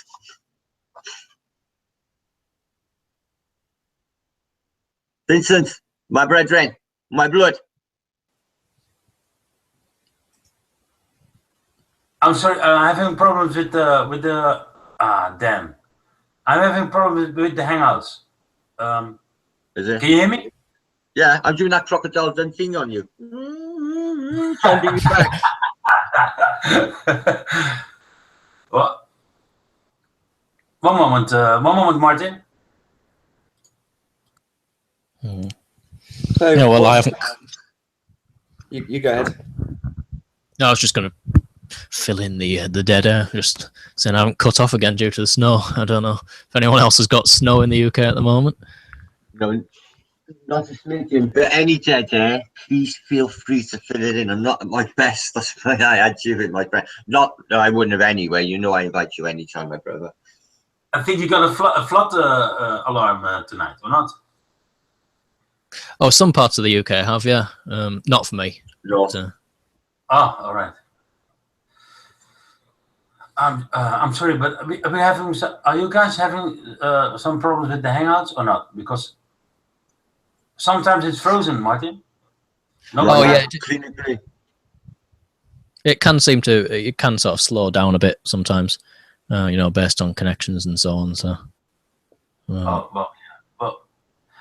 Vincent, my brethren, my blood. I'm sorry, I'm having problems with the damn. I'm having problems with the Hangouts. Is it? Can you hear me? Yeah, I'm doing that crocodile done thing on you. Sending you back. What? One moment, Martin. So, Yeah, well, I haven't. You go ahead. No, I was just going to fill in the dead air. Just saying I haven't cut off again due to the snow. I don't know if anyone else has got snow in the UK at the moment. No, not a smidgen, but any dead air, please feel free to fill it in. I'm not at my best. That's why I had you with my friend. Not, no, I wouldn't have anyway. You know I invite you anytime, my brother. I think you got a flood alarm tonight, or not? Oh, some parts of the UK have, yeah. Not for me. No. But, Oh, all right. I'm sorry, but are we having? Are you guys having some problems with the Hangouts or not? Because Sometimes it's frozen, Martin. No, Oh, yeah. Clinically. It can seem to, it can sort of slow down a bit sometimes, you know, based on connections and so on. So, Oh, well, yeah. Well,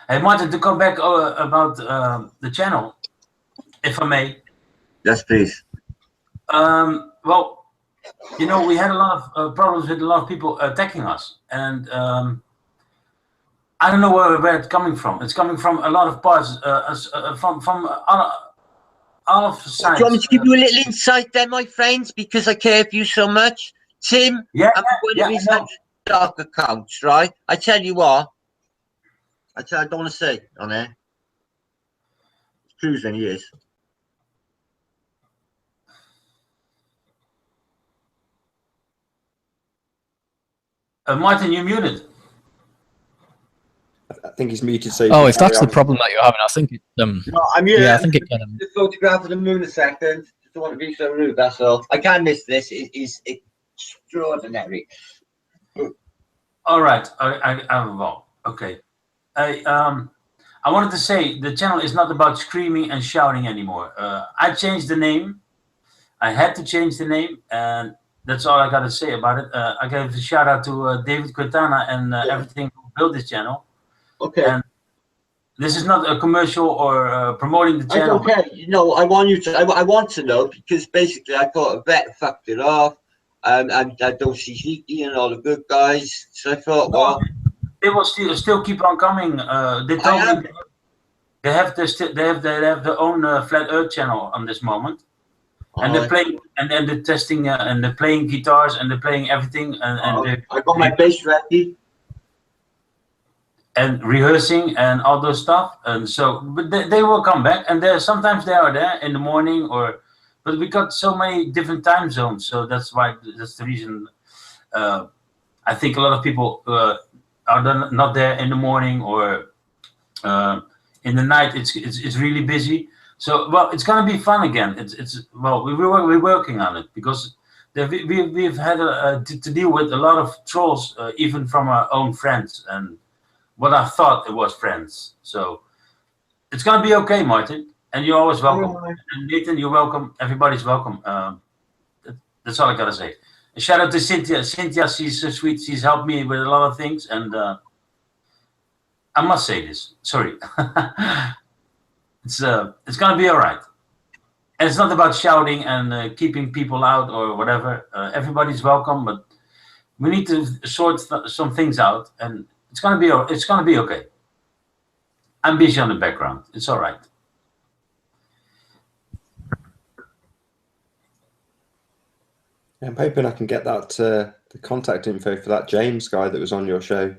hey, Martin, to come back about the channel, if I may. Yes, please. Well, you know, we had a lot of problems with a lot of people attacking us, and I don't know where it's coming from. It's coming from a lot of parts, from all of the sides. Do you want me to give you a little insight then, my friends? Because I care for you so much. Tim, Yeah, I'm one of his 100 dark accounts, right? I tell you what. I don't want to say on there. It's cruising, he is. Martin, you're muted. I think he's muted. So oh, if that's the problem that you're having, I think it, No, I'm here. yeah, I think it can. The photograph of the moon a second. Just don't want to be so rude, that's all. I can't miss this. It is extraordinary. All right, well, okay. I wanted to say the channel is not about screaming and shouting anymore. I changed the name. I had to change the name, and that's all I got to say about it. I gave a shout out to David Quintana and everything who built this channel. Okay. And this is not a commercial or promoting the channel. I don't care. You know, I want you to. I want to know because basically I thought a vet fucked it off. And I don't see Heaty and all the good guys. So I thought, well, they will still keep on coming. They told me they have their own Flat Earth channel on this moment, and they're playing and they're testing and they're playing guitars and they're playing everything and I got my bass ready and rehearsing and all those stuff. And so, but they will come back, and sometimes they are there in the morning but we got so many different time zones, so that's the reason. I think a lot of people are not there in the morning or in the night. It's really busy. So well, it's gonna be fun again. We're working on it because we've had to deal with a lot of trolls, even from our own friends, and what I thought it was friends. So it's gonna be okay, Martin. And you're always welcome. And Nathan, you're welcome. Everybody's welcome. That's all I gotta say. A shout out to Cynthia. Cynthia, she's so sweet. She's helped me with a lot of things, and I must say this. Sorry. It's gonna be all right. And it's not about shouting and keeping people out or whatever. Everybody's welcome, but we need to sort some things out, and it's gonna be okay. I'm busy on the background. It's all right. I'm hoping I can get that the contact info for that James guy that was on your show.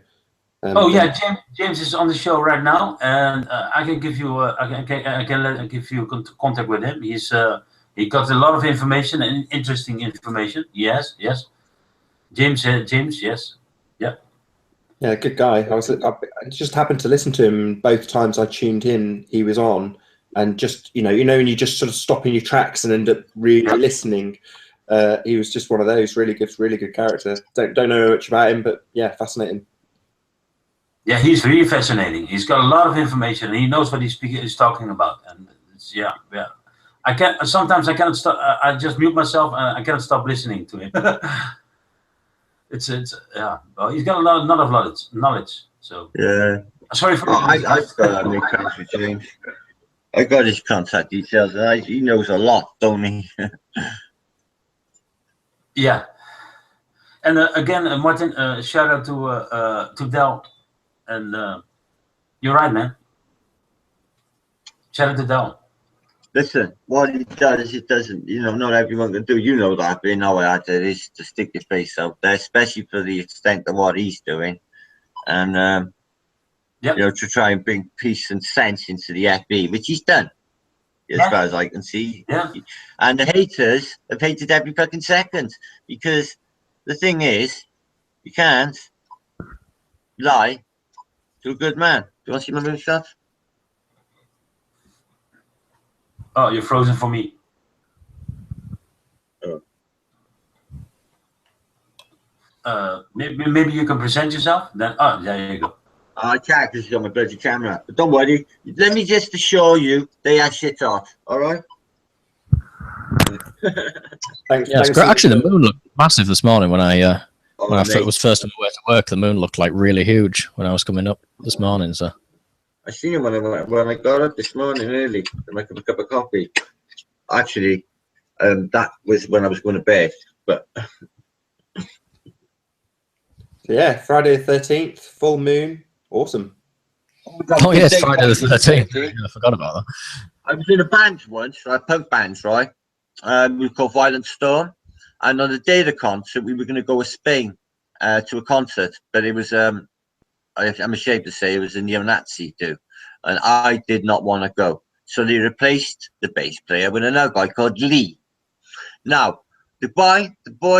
Oh yeah, James is on the show right now, and I can give you give you contact with him. He got a lot of information and interesting information. Yes. James, yes, yeah. Yeah, good guy. I just happened to listen to him both times I tuned in. He was on, and just you know when you just sort of stop in your tracks and end up really listening. He was just one of those really good character. Don't know much about him, but yeah, fascinating. Yeah, he's really fascinating. He's got a lot of information, and he knows what he's talking about. And it's, yeah. Sometimes I cannot stop. I just mute myself, and I cannot stop listening to him. Yeah. Well, he's got a lot of knowledge. So yeah. Sorry for. I've got make contact with James. I got his contact details, and he knows a lot, don't he? Yeah. And again, Martin, shout out to Del. And you're right, man. Shout out to Del. Listen, what he does, it doesn't, not everyone can do. You know that, but how hard it is to stick your face out there, especially for the extent of what he's doing. And, to try and bring peace and sense into the FB, which he's done, as far as I can see. Yeah. And the haters have hated every fucking second, because the thing is, you can't lie to a good man. Do you want to see my moonshot? Oh, you're frozen for me. Oh. Maybe you can present yourself. Then, there you go. I can't because it's on my bloody camera. But don't worry. Let me just assure you, they are shit off. All right. Thanks. Yeah, it's great. Actually, the moon looked massive this morning when I Mate, was first on my way to work. The moon looked like really huge when I was coming up this morning. So I seen him when I got up this morning early to make a cup of coffee. Actually, that was when I was going to bed. But Yeah, Friday the 13th, full moon. Awesome. oh yeah, it's Friday the 13th. I forgot about that. I was in a band once, punk bands, right? We were called Violent Storm, and on the day of the concert, we were going to go to Spain to a concert, but it was I'm ashamed to say it was a neo-Nazi do, and I did not want to go. So they replaced the bass player with another guy called Lee. Now, the boy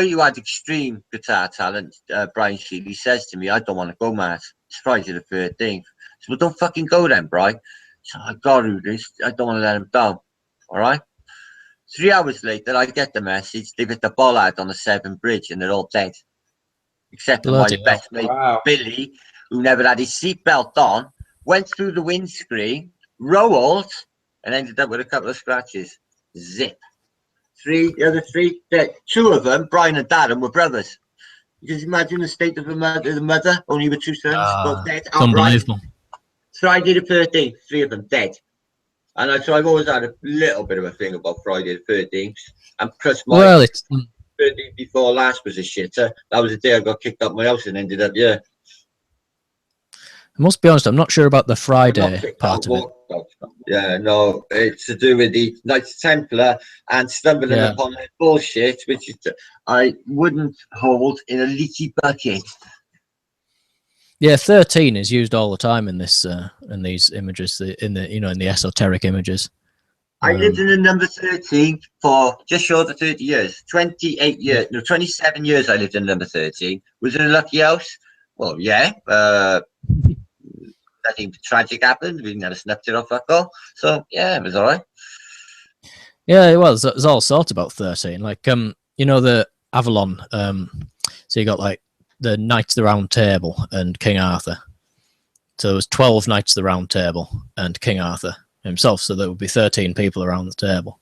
who had extreme guitar talent, Brian Sheely, says to me, "I don't want to go, Matt. It's Friday the 13th." So, well, don't fucking go then, Brian. So I got to do this. I don't want to let him down. All right. 3 hours later, I get the message. They've hit the bollard on the Severn Bridge and they're all dead. Except for my best mate, Billy, who never had his seatbelt on, went through the windscreen, rolled, and ended up with a couple of scratches. Zip. The other three dead. Two of them, Brian and Darren, were brothers. You just imagine the state of the mother, only with two sons, both dead. Unbelievable. Friday the 13th, three of them dead. And so I've always had a little bit of a thing about Friday the 13th. And plus my 13th before last was a shitter. That was the day I got kicked out of my house and ended up, yeah. I must be honest, I'm not sure about the Friday part of it. Yeah, no, it's to do with the Knights Templar and stumbling upon that bullshit, which is, I wouldn't hold in a leaky bucket. Yeah, 13 is used all the time in this in these images, in the esoteric images. I lived in the number 13 for just short of 30 years. 28 years, no, 27 years I lived in number 13. Was it a lucky house? Well, yeah. Nothing tragic happened. We never snapped it off at all. So, yeah, it was all right. Yeah, it was. There's all sorts about 13. Like, the Avalon. So you got, like, the Knights of the Round Table and King Arthur. So there was 12 Knights of the Round Table and King Arthur himself. So there would be 13 people around the table.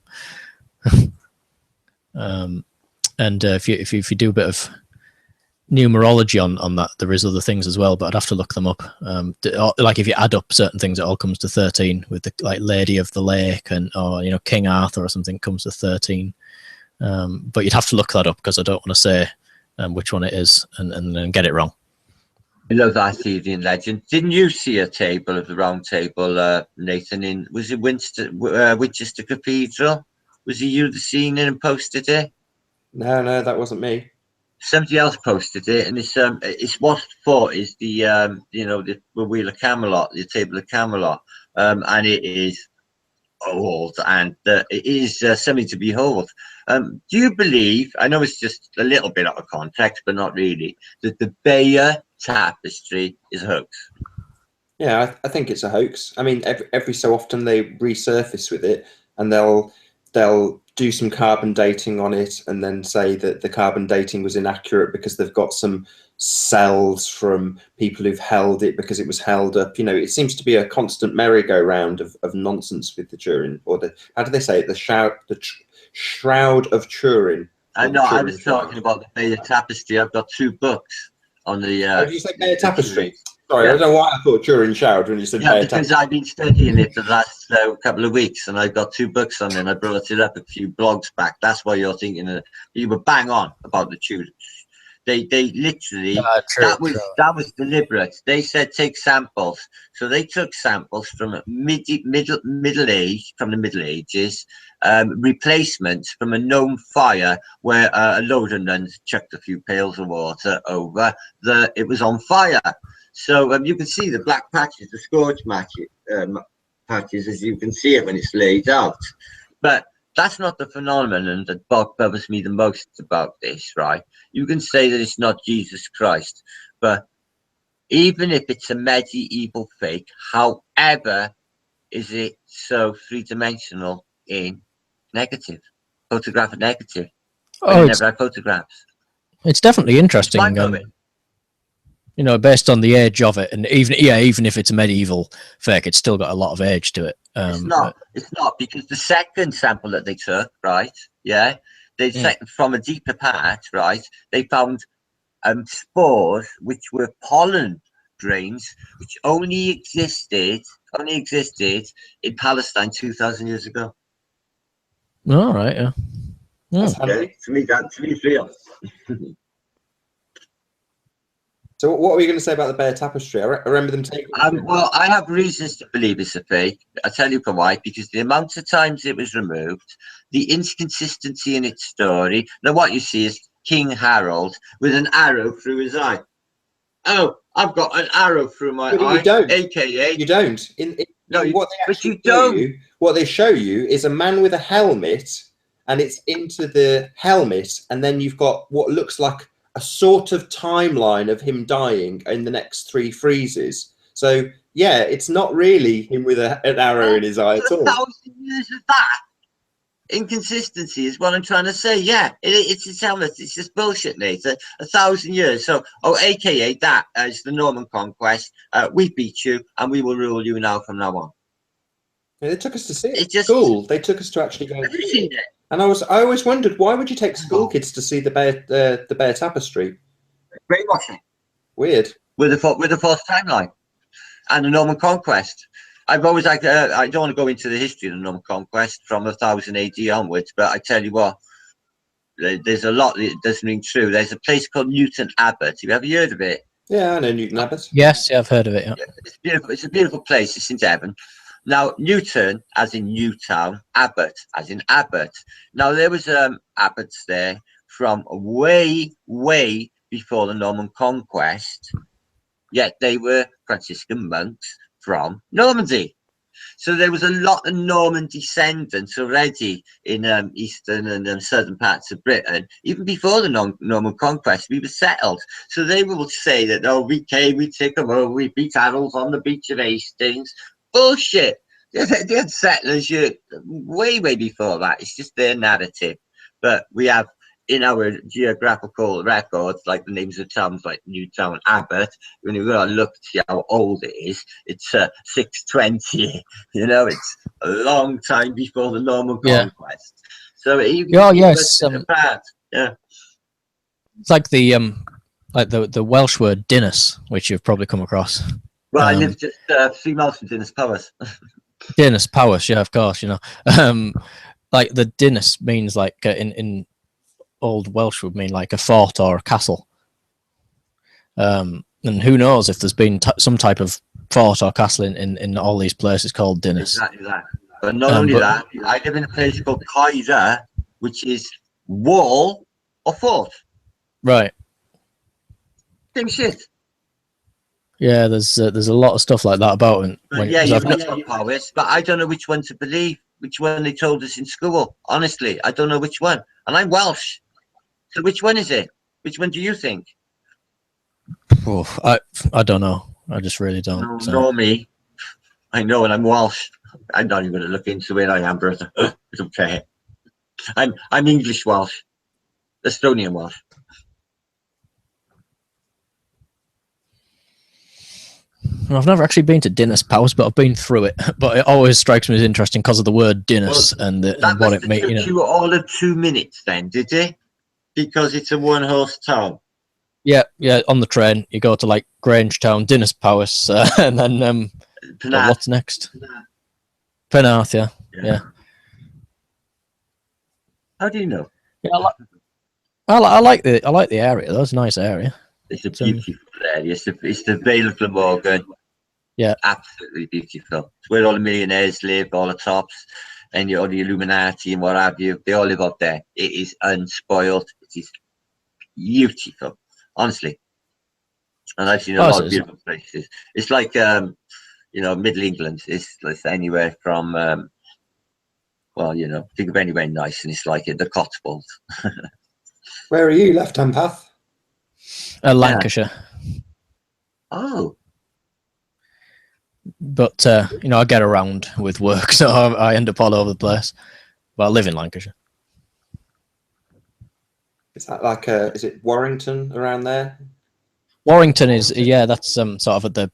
And if you do a bit of numerology on that, there is other things as well, but I'd have to look them up. Like if you add up certain things, it all comes to 13. With the like Lady of the Lake or King Arthur or something comes to 13. But you'd have to look that up because I don't want to say which one it is and then get it wrong. I love that Arthurian legend. Didn't you see a table of the Round Table, Nathan? Was it Winchester Cathedral? Was it you that seen it and posted it? No, that wasn't me. Somebody else posted it, and it's what's for is the the Wheel of Camelot, the Table of Camelot, and it is old, and it is something to behold. Do you believe? I know it's just a little bit out of context, but not really. That the Bayer Tapestry is a hoax. Yeah, I think it's a hoax. I mean, every so often they resurface with it, and they'll do some carbon dating on it, and then say that the carbon dating was inaccurate because they've got some cells from people who've held it because it was held up. It seems to be a constant merry-go-round of nonsense with the Turin, or how do they say it? The Shroud of Turin. I know. I was talking about the Bayer Tapestry. I've got 2 books on the. How do you say Bayer Tapestry? Sorry, I don't know why I thought Turin Shroud when you said Bayer Tapestry. Because I've been studying it the last couple of weeks, and I've got 2 books on it, and I brought it up a few blogs back. That's why you're thinking you were bang on about the Tudors. They literally that was deliberate. They said take samples, so they took samples from Middle Ages, replacements from a known fire where a load of nuns chucked a few pails of water over it was on fire. So you can see the black patches, the scorch patches, as you can see it when it's laid out. But that's not the phenomenon that bothers me the most about this, right? You can say that it's not Jesus Christ, but even if it's a medieval fake, however, is it so 3-dimensional in negative, photographic negative? Oh, I never had photographs. It's definitely interesting. You know, based on the age of it, and even if it's a medieval fake, it's still got a lot of age to it. It's not. It's not, because the second sample that they took, right? Yeah, they from a deeper part, right? They found spores which were pollen grains, which only existed in Palestine 2,000 years ago. All right, yeah. Okay, to me it's real. So what were you going to say about the bear tapestry? I remember them taking it. Well, I have reasons to believe it's a fake. I'll tell you for why. Because the amount of times it was removed, the inconsistency in its story. Now, what you see is King Harold with an arrow through his eye. Oh, I've got an arrow through my eye. You don't. AKA. You don't. No, what they but you don't. What they show you is a man with a helmet, and it's into the helmet, and then you've got what looks like a sort of timeline of him dying in the next 3 freezes. So yeah, it's not really him with an arrow in his eye at all. 1,000 years of that inconsistency is what I'm trying to say. Yeah, it's his helmet. It's just bullshit, mate. 1,000 years. So, AKA that is the Norman conquest. We beat you, and we will rule you now from now on. Yeah, they took us to see it. It's just school. They took us to actually go. Have you seen it? And I always wondered, why would you take school kids to see the bear tapestry? Brainwashing. Weird. With a false timeline and the Norman conquest. I've always like I don't want to go into the history of the Norman conquest from 1000 AD onwards, but I tell you what, there's a lot that doesn't ring true. There's a place called Newton Abbot. Have you ever heard of it? Yeah, I know Newton Abbot. Yes, yeah, I've heard of it. Yeah. It's beautiful. It's a beautiful place. It's in Devon. Now, Newton, as in Newtown, Abbot, as in Abbot. Now, there was abbots there from way, way before the Norman conquest, yet they were Franciscan monks from Normandy. So there was a lot of Norman descendants already in eastern and southern parts of Britain. Even before the Norman conquest, we were settled. So they will say that, oh, we came, we took them over, we beat Harold on the beach of Hastings. Bullshit. They had settlers way, way before that. It's just their narrative. But we have in our geographical records, like the names of towns like Newtown, Abbot, when you go and look to see how old it is, it's 620. You know, it's a long time before the Norman conquest. So yes, yeah, it's like the Welsh word Dinas, which you've probably come across. Well, I live just 3 miles from Dinas Powers. Dinas Powers, yeah, of course, you know. Like the Dinas means like in Old Welsh would mean like a fort or a castle. And who knows if there's been some type of fort or castle in all these places called Dinas. Exactly that. But not only that, I live in a place called Caesar, which is wall or fort. Right. Same shit. Yeah, there's a lot of stuff like that about it. But I don't know which one to believe. Which one they told us in school? Honestly, I don't know which one. And I'm Welsh. So which one is it? Which one do you think? Oh, I don't know. I just really don't. Nor me. I know, and I'm Welsh. I'm not even going to look into it. I am, brother. I don't care. I'm English Welsh. Estonian Welsh. I've never actually been to Dinas Powers, but I've been through it. But it always strikes me as interesting because of the word Dinas and what it means. You know. You were all of 2 minutes then, did it? Because it's a one-horse town. Yeah, on the train, you go to like Grangetown, Dinas Powers, and then what's next? Penarth, yeah. How do you know? Yeah, I like the area. That's a nice area. It's a beautiful area. It's the Vale of Glamorgan. Yeah, absolutely beautiful. It's where all the millionaires live, all the tops, and all the Illuminati and what have you. They all live up there. It is unspoiled. It is beautiful, honestly. And I've seen a lot of beautiful places. It's like Middle England. It's anywhere from think of anywhere nice, and it's like the Cotswolds. Where are you? Left-hand path. Lancashire. Oh. But I get around with work, so I end up all over the place. But I live in Lancashire. Is that like is it Warrington around there? Warrington is, yeah, that's sort of at the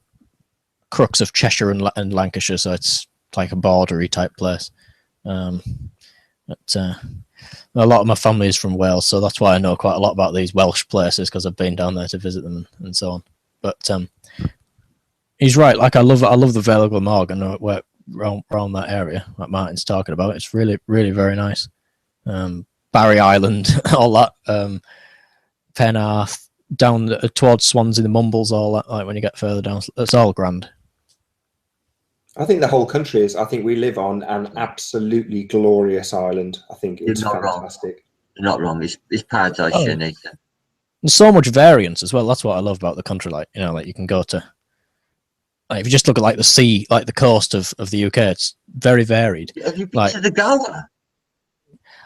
crux of Cheshire and Lancashire, so it's like a bordery type place. But a lot of my family is from Wales, so that's why I know quite a lot about these Welsh places, because I've been down there to visit them and so on. But he's right. Like I love the Vale of Glamorgan and where around that area, like Martin's talking about. It's really, really very nice. Barry Island, all that. Penarth, down towards Swansea, the Mumbles, all that. Like when you get further down, it's all grand. I think the whole country is. I think we live on an absolutely glorious island. I think it's fantastic. You're not wrong. It's paradise, Nathan. There's so much variance as well. That's what I love about the country. Like, you know, like you can go to, like, if you just look at like the sea, like the coast of the UK, it's very varied. Have you been to the Gower?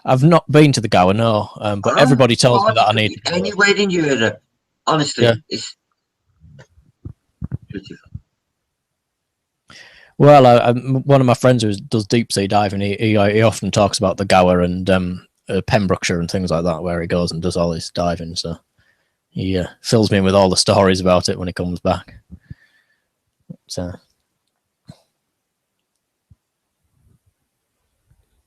I've not been to the Gower, no. But everybody tells me that I need to. Anywhere in Europe, honestly, it's beautiful. Well, one of my friends who does deep sea diving, he often talks about the Gower and Pembrokeshire and things like that, where he goes and does all his diving. So he fills me in with all the stories about it when he comes back. So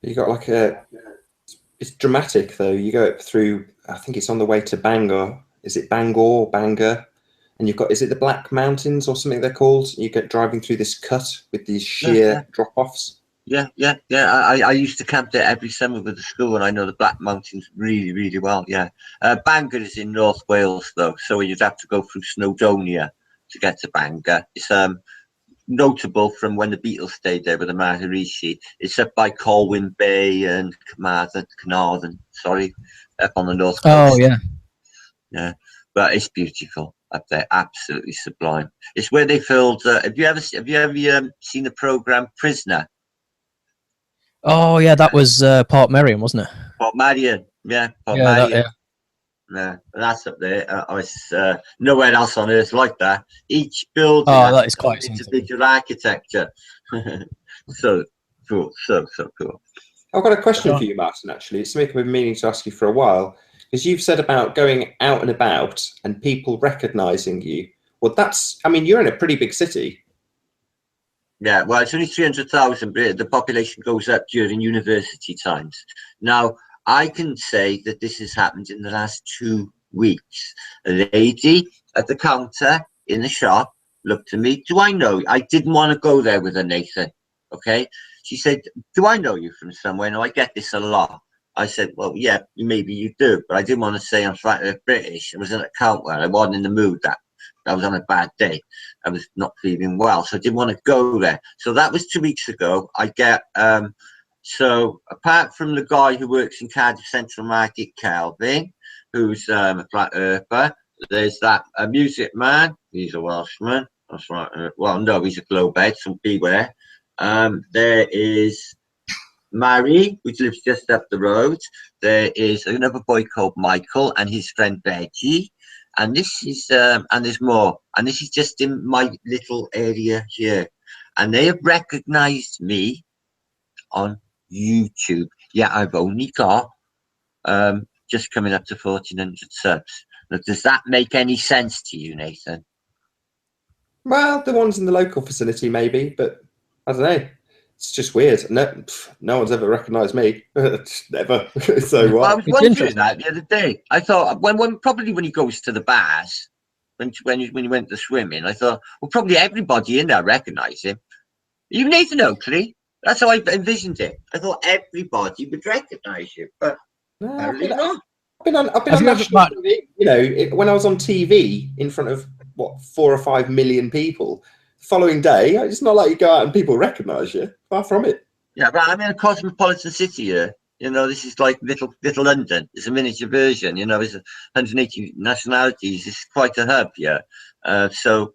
you got like it's dramatic though. You go up through, I think it's on the way to Bangor. Is it Bangor? And you've got, is it the Black Mountains or something they're called? You get driving through this cut with these sheer drop-offs. Yeah. I used to camp there every summer with the school, and I know the Black Mountains really, really well. Yeah. Bangor is in North Wales, though, so you'd have to go through Snowdonia to get to Bangor. It's notable from when the Beatles stayed there with the Maharishi. It's up by Colwyn Bay and Carnarvon, up on the north coast. Oh, yeah. But it's beautiful up there, absolutely sublime. It's where they filmed. Have you ever seen the program Prisoner? Oh yeah, that was Port Merion, wasn't it? Port Merion, yeah, Port Merion. Yeah, that's up there. It's nowhere else on earth like that. Each building that is quite individual architecture. So cool, so cool. I've got a question for you, Martin. Actually, it's something I've been meaning to ask you for a while. Because you've said about going out and about and people recognizing you. Well, you're in a pretty big city. Yeah, well, it's only 300,000, but the population goes up during university times. Now, I can say that this has happened in the last 2 weeks. A lady at the counter in the shop looked at me. Do I know you? I didn't want to go there with her, Nathan. Okay. She said, do I know you from somewhere? No, I get this a lot. I said, well, yeah, maybe you do, but I didn't want to say I'm flat earth British. I was in a account where I wasn't in the mood. That I was on a bad day. I was not feeling well, so I didn't want to go there. So that was 2 weeks ago. I get so apart from the guy who works in Cardiff Central Market, Calvin, who's a flat earther, there's that music man. He's a Welshman. That's right. Well, no, he's a glowhead, so beware. There is Mary, which lives just up the road. There is another boy called Michael and his friend Betty, and this is and there's more, and this is just in my little area here, and they have recognized me on YouTube. Yeah, I've only got just coming up to 1,400 subs. Now, does that make any sense to you, Nathan? Well, the ones in the local facility maybe, but I don't know. It's just weird. No one's ever recognised me. Never. So well, I was wondering that the other day. I thought when he goes to the bars, when he went to swimming, I thought, well, probably everybody in there recognised him. Even Nathan Oakley. That's how I envisioned it. I thought everybody would recognise you, but apparently not. I've been on national TV, you know, when I was on TV in front of 4 or 5 million people. Following day, it's not like you go out and people recognise you. Far from it. Yeah, but I'm in a cosmopolitan city here. You know, this is like little London. It's a miniature version. You know, it's 180 nationalities. It's quite a hub here. So,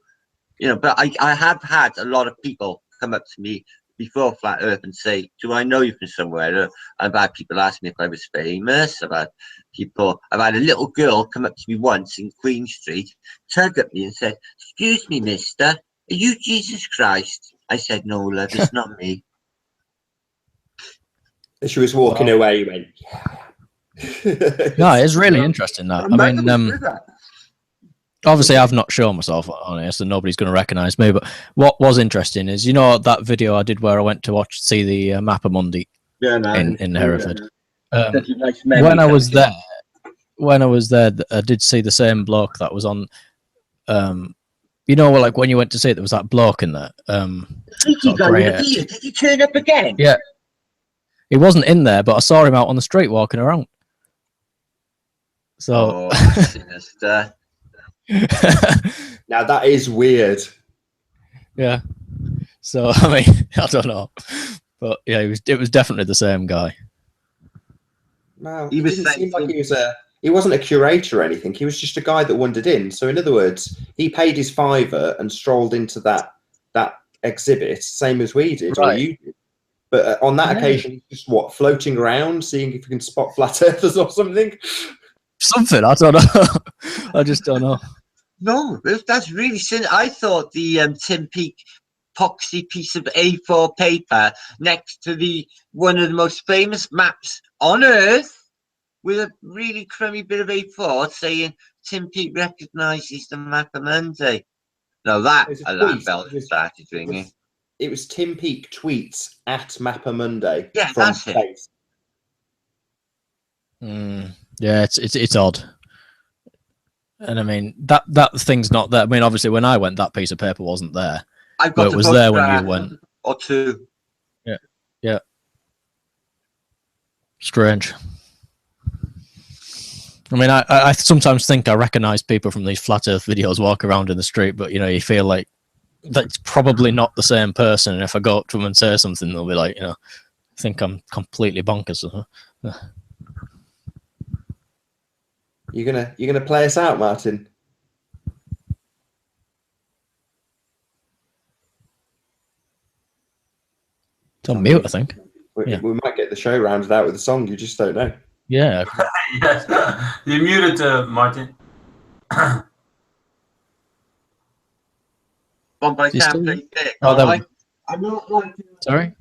you know, but I have had a lot of people come up to me before Flat Earth and say, "Do I know you from somewhere?" I've had people ask me if I was famous. I've had a little girl come up to me once in Queen Street, tug at me and said, "Excuse me, mister. Are you Jesus Christ?" I said, "No, love, it's not me." As she was walking away, you went, "Yeah." No, it's really interesting that. I mean, Obviously, I've not shown myself on it, so nobody's going to recognise me. But what was interesting is, you know, that video I did where I went to see the Mappamundi in Hereford. When I was there, I did see the same bloke that was on. You know, like when you went to see it, there was that bloke in there. Sort of did he turn up again? Yeah, he wasn't in there, but I saw him out on the street walking around. So. Sinister. Now that is weird. Yeah. So I mean, I don't know, but yeah, it was definitely the same guy. No, he didn't seem like he wasn't a curator or anything. He was just a guy that wandered in. So in other words, he paid his £5 and strolled into that exhibit, same as we did, or you did. But on that occasion, he's just floating around, seeing if he can spot flat earthers or something. Something, I don't know. I just don't know. No, that's really sin. I thought the Tim Peake epoxy piece of A4 paper next to one of the most famous maps on Earth, with a really crummy bit of A4 saying Tim Peake recognises the Mappamundi. No, that alarm bell started ringing. It was Tim Peake tweets at Mappamundi. Yeah, that's it. Yeah, it's odd. And I mean that thing's not there. I mean, obviously, when I went, that piece of paper wasn't there. But it was there when you went. Or two. Yeah. Strange. I mean, I sometimes think I recognise people from these flat Earth videos walk around in the street, but you know, you feel like that's probably not the same person. And if I go up to them and say something, they'll be like, you know, think I'm completely bonkers. You're gonna play us out, Martin? It's on mute, I think. We might get the show rounded out with a song. You just don't know. Yeah. Yes. You're muted, Martin. Sorry.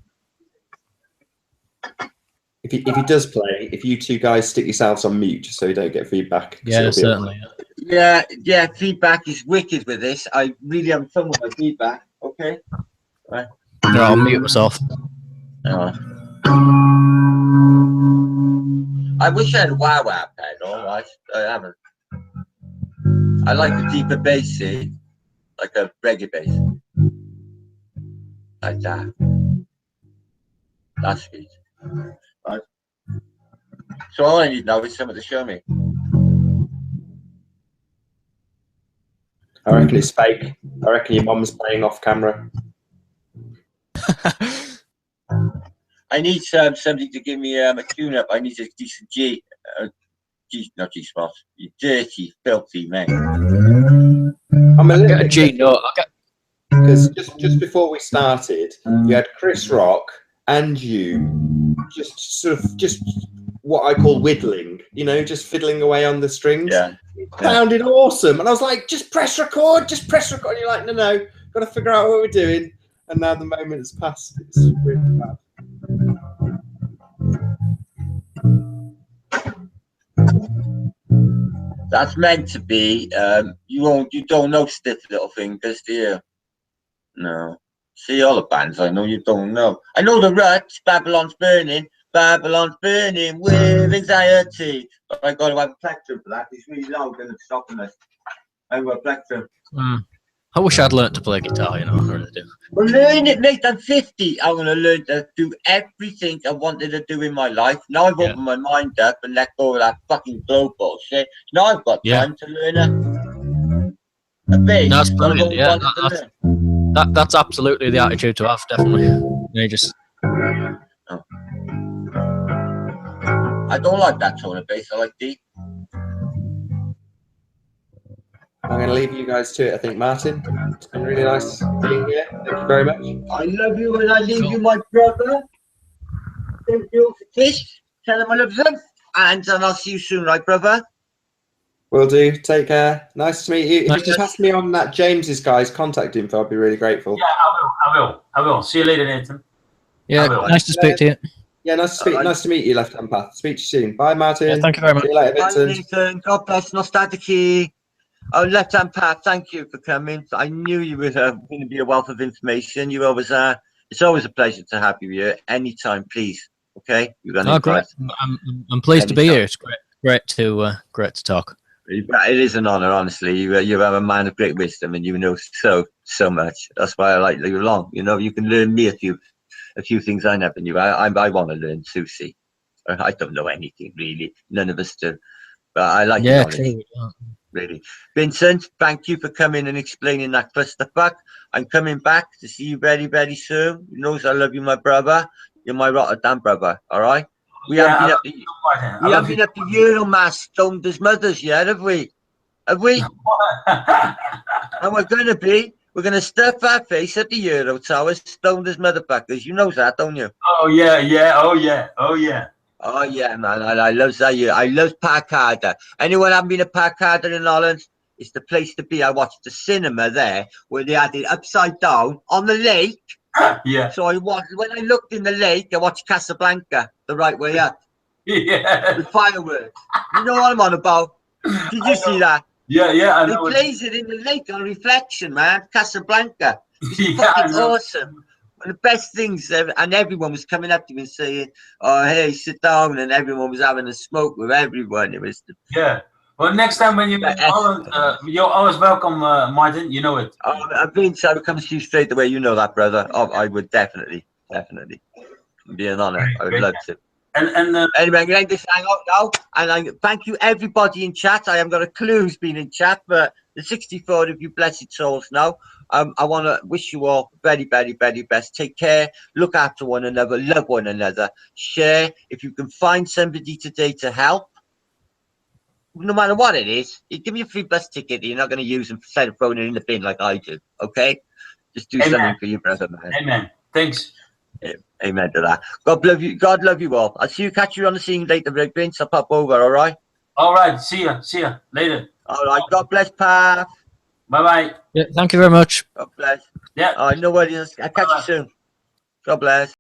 If he does play, if you two guys stick yourselves on mute just so you don't get feedback. Yeah, certainly. Yeah, feedback is wicked with this. I really am fun with my feedback. Okay. Right. No, I'll mute myself. I wish I had a wah-wah pedal. I haven't. I like the deeper bass, like a reggae bass. Like that. That's sweet. Right. So all I need now is someone to show me. I reckon it's fake. I reckon your mum's playing off camera. I need somebody to give me a tune-up. I need a decent not G spot. You dirty, filthy man. I'm a little bit G note. Because just before we started, you had Chris Wrok and you just what I call whittling, you know, just fiddling away on the strings. Yeah. It sounded awesome. And I was like, just press record. And you're like, no, got to figure out what we're doing. And now the moment has passed. It's really bad. That's meant to be. You don't know Stiff Little Fingers, do you? No. See all the bands I know you don't know. I know the Ruts, Babylon's Burning with anxiety. But I got to have a plectrum for that. It's really loud and it's stopping us. I got a plectrum. I wish I'd learnt to play guitar, you know. I really do. Well, learn it, mate. I'm 50. I'm going to learn to do everything I wanted to do in my life. Now I've opened my mind up and let go of that fucking glow bullshit. Now I've got time to learn a bass. No, that's brilliant. Yeah, that's absolutely the attitude to have, definitely. You just... I don't like that tone of bass. I like deep. I'm going to leave you guys to it, I think, Martin. It's been really nice being here. Thank you very much. I love you and I leave you, my brother. Thank you for Tish. Tell them I love them. And I'll see you soon, right, brother? Will do. Take care. Nice to meet you. If you could pass me on that James's guy's contact info, I'd be really grateful. Yeah, I will. See you later, Nathan. Yeah, nice to speak to you. Yeah, nice to meet you, Left Hand Path. Speak to you soon. Bye, Martin. Yeah, thank you very much. See you later, Bye, Vincent. Nathan. God bless. Nostalgic. Oh, Left-Hand Path, thank you for coming. I knew you were going to be a wealth of information. You always are. It's always a pleasure to have you here. Anytime, please. Okay? You're going to Great. I'm pleased to be here. It's great to talk. It is an honor, honestly. You are a man of great wisdom, and you know so much. That's why I like you along. You know, you can learn me a few things I never knew. I want to learn Susie. I don't know anything really. None of us do. But I like the knowledge. True. Really. Vincent, thank you for coming and explaining that clusterfuck. I'm coming back to see you very, very soon. You know I love you, my brother. You're my Rotterdam brother, all right? We haven't been up to Euromass, stoned as mothers yet, have we? Have we? And we're going to be. We're going to stuff our face at the Euro Tower, stoned as motherfuckers. You know that, don't you? Oh, yeah. Oh, yeah, man. I love that. I love Parkada. Anyone haven't been to Parkada in Holland? It's the place to be. I watched the cinema there where they had it upside down on the lake. Yeah. So when I looked in the lake, I watched Casablanca the right way up. Yeah. With fireworks. You know what I'm on about? Did you see that? Yeah. I know. They plays it in the lake on reflection, man. Casablanca. It's fucking awesome. One of the best things ever, and everyone was coming up to me and saying, "Oh, hey, sit down," and everyone was having a smoke with everyone. It was Well, next time when you're in Holland, you're always welcome, Martin. You know it. I've been so I would come to you straight away. You know that, brother. I would definitely. It'd be an honor. I would love to. And anyway, I'm going to end this hang out now, and I thank you everybody in chat. I haven't got a clue who's been in chat, but the 64 of you blessed souls now. I want to wish you all very, very, very best. Take care. Look after one another. Love one another. Share. If you can find somebody today to help, no matter what it is, you give me a free bus ticket. You're not going to use them instead of throwing it in the bin like I do. Okay? Just do something for your brother, man. Amen. Thanks. Amen to that. God love you. God love you all. I'll catch you on the scene later, Vince. I'll pop over, all right? All right. See ya later. All right. God bless, Path. Bye-bye. Yeah, thank you very much. God bless. Yeah. No worries. I'll catch you soon. God bless.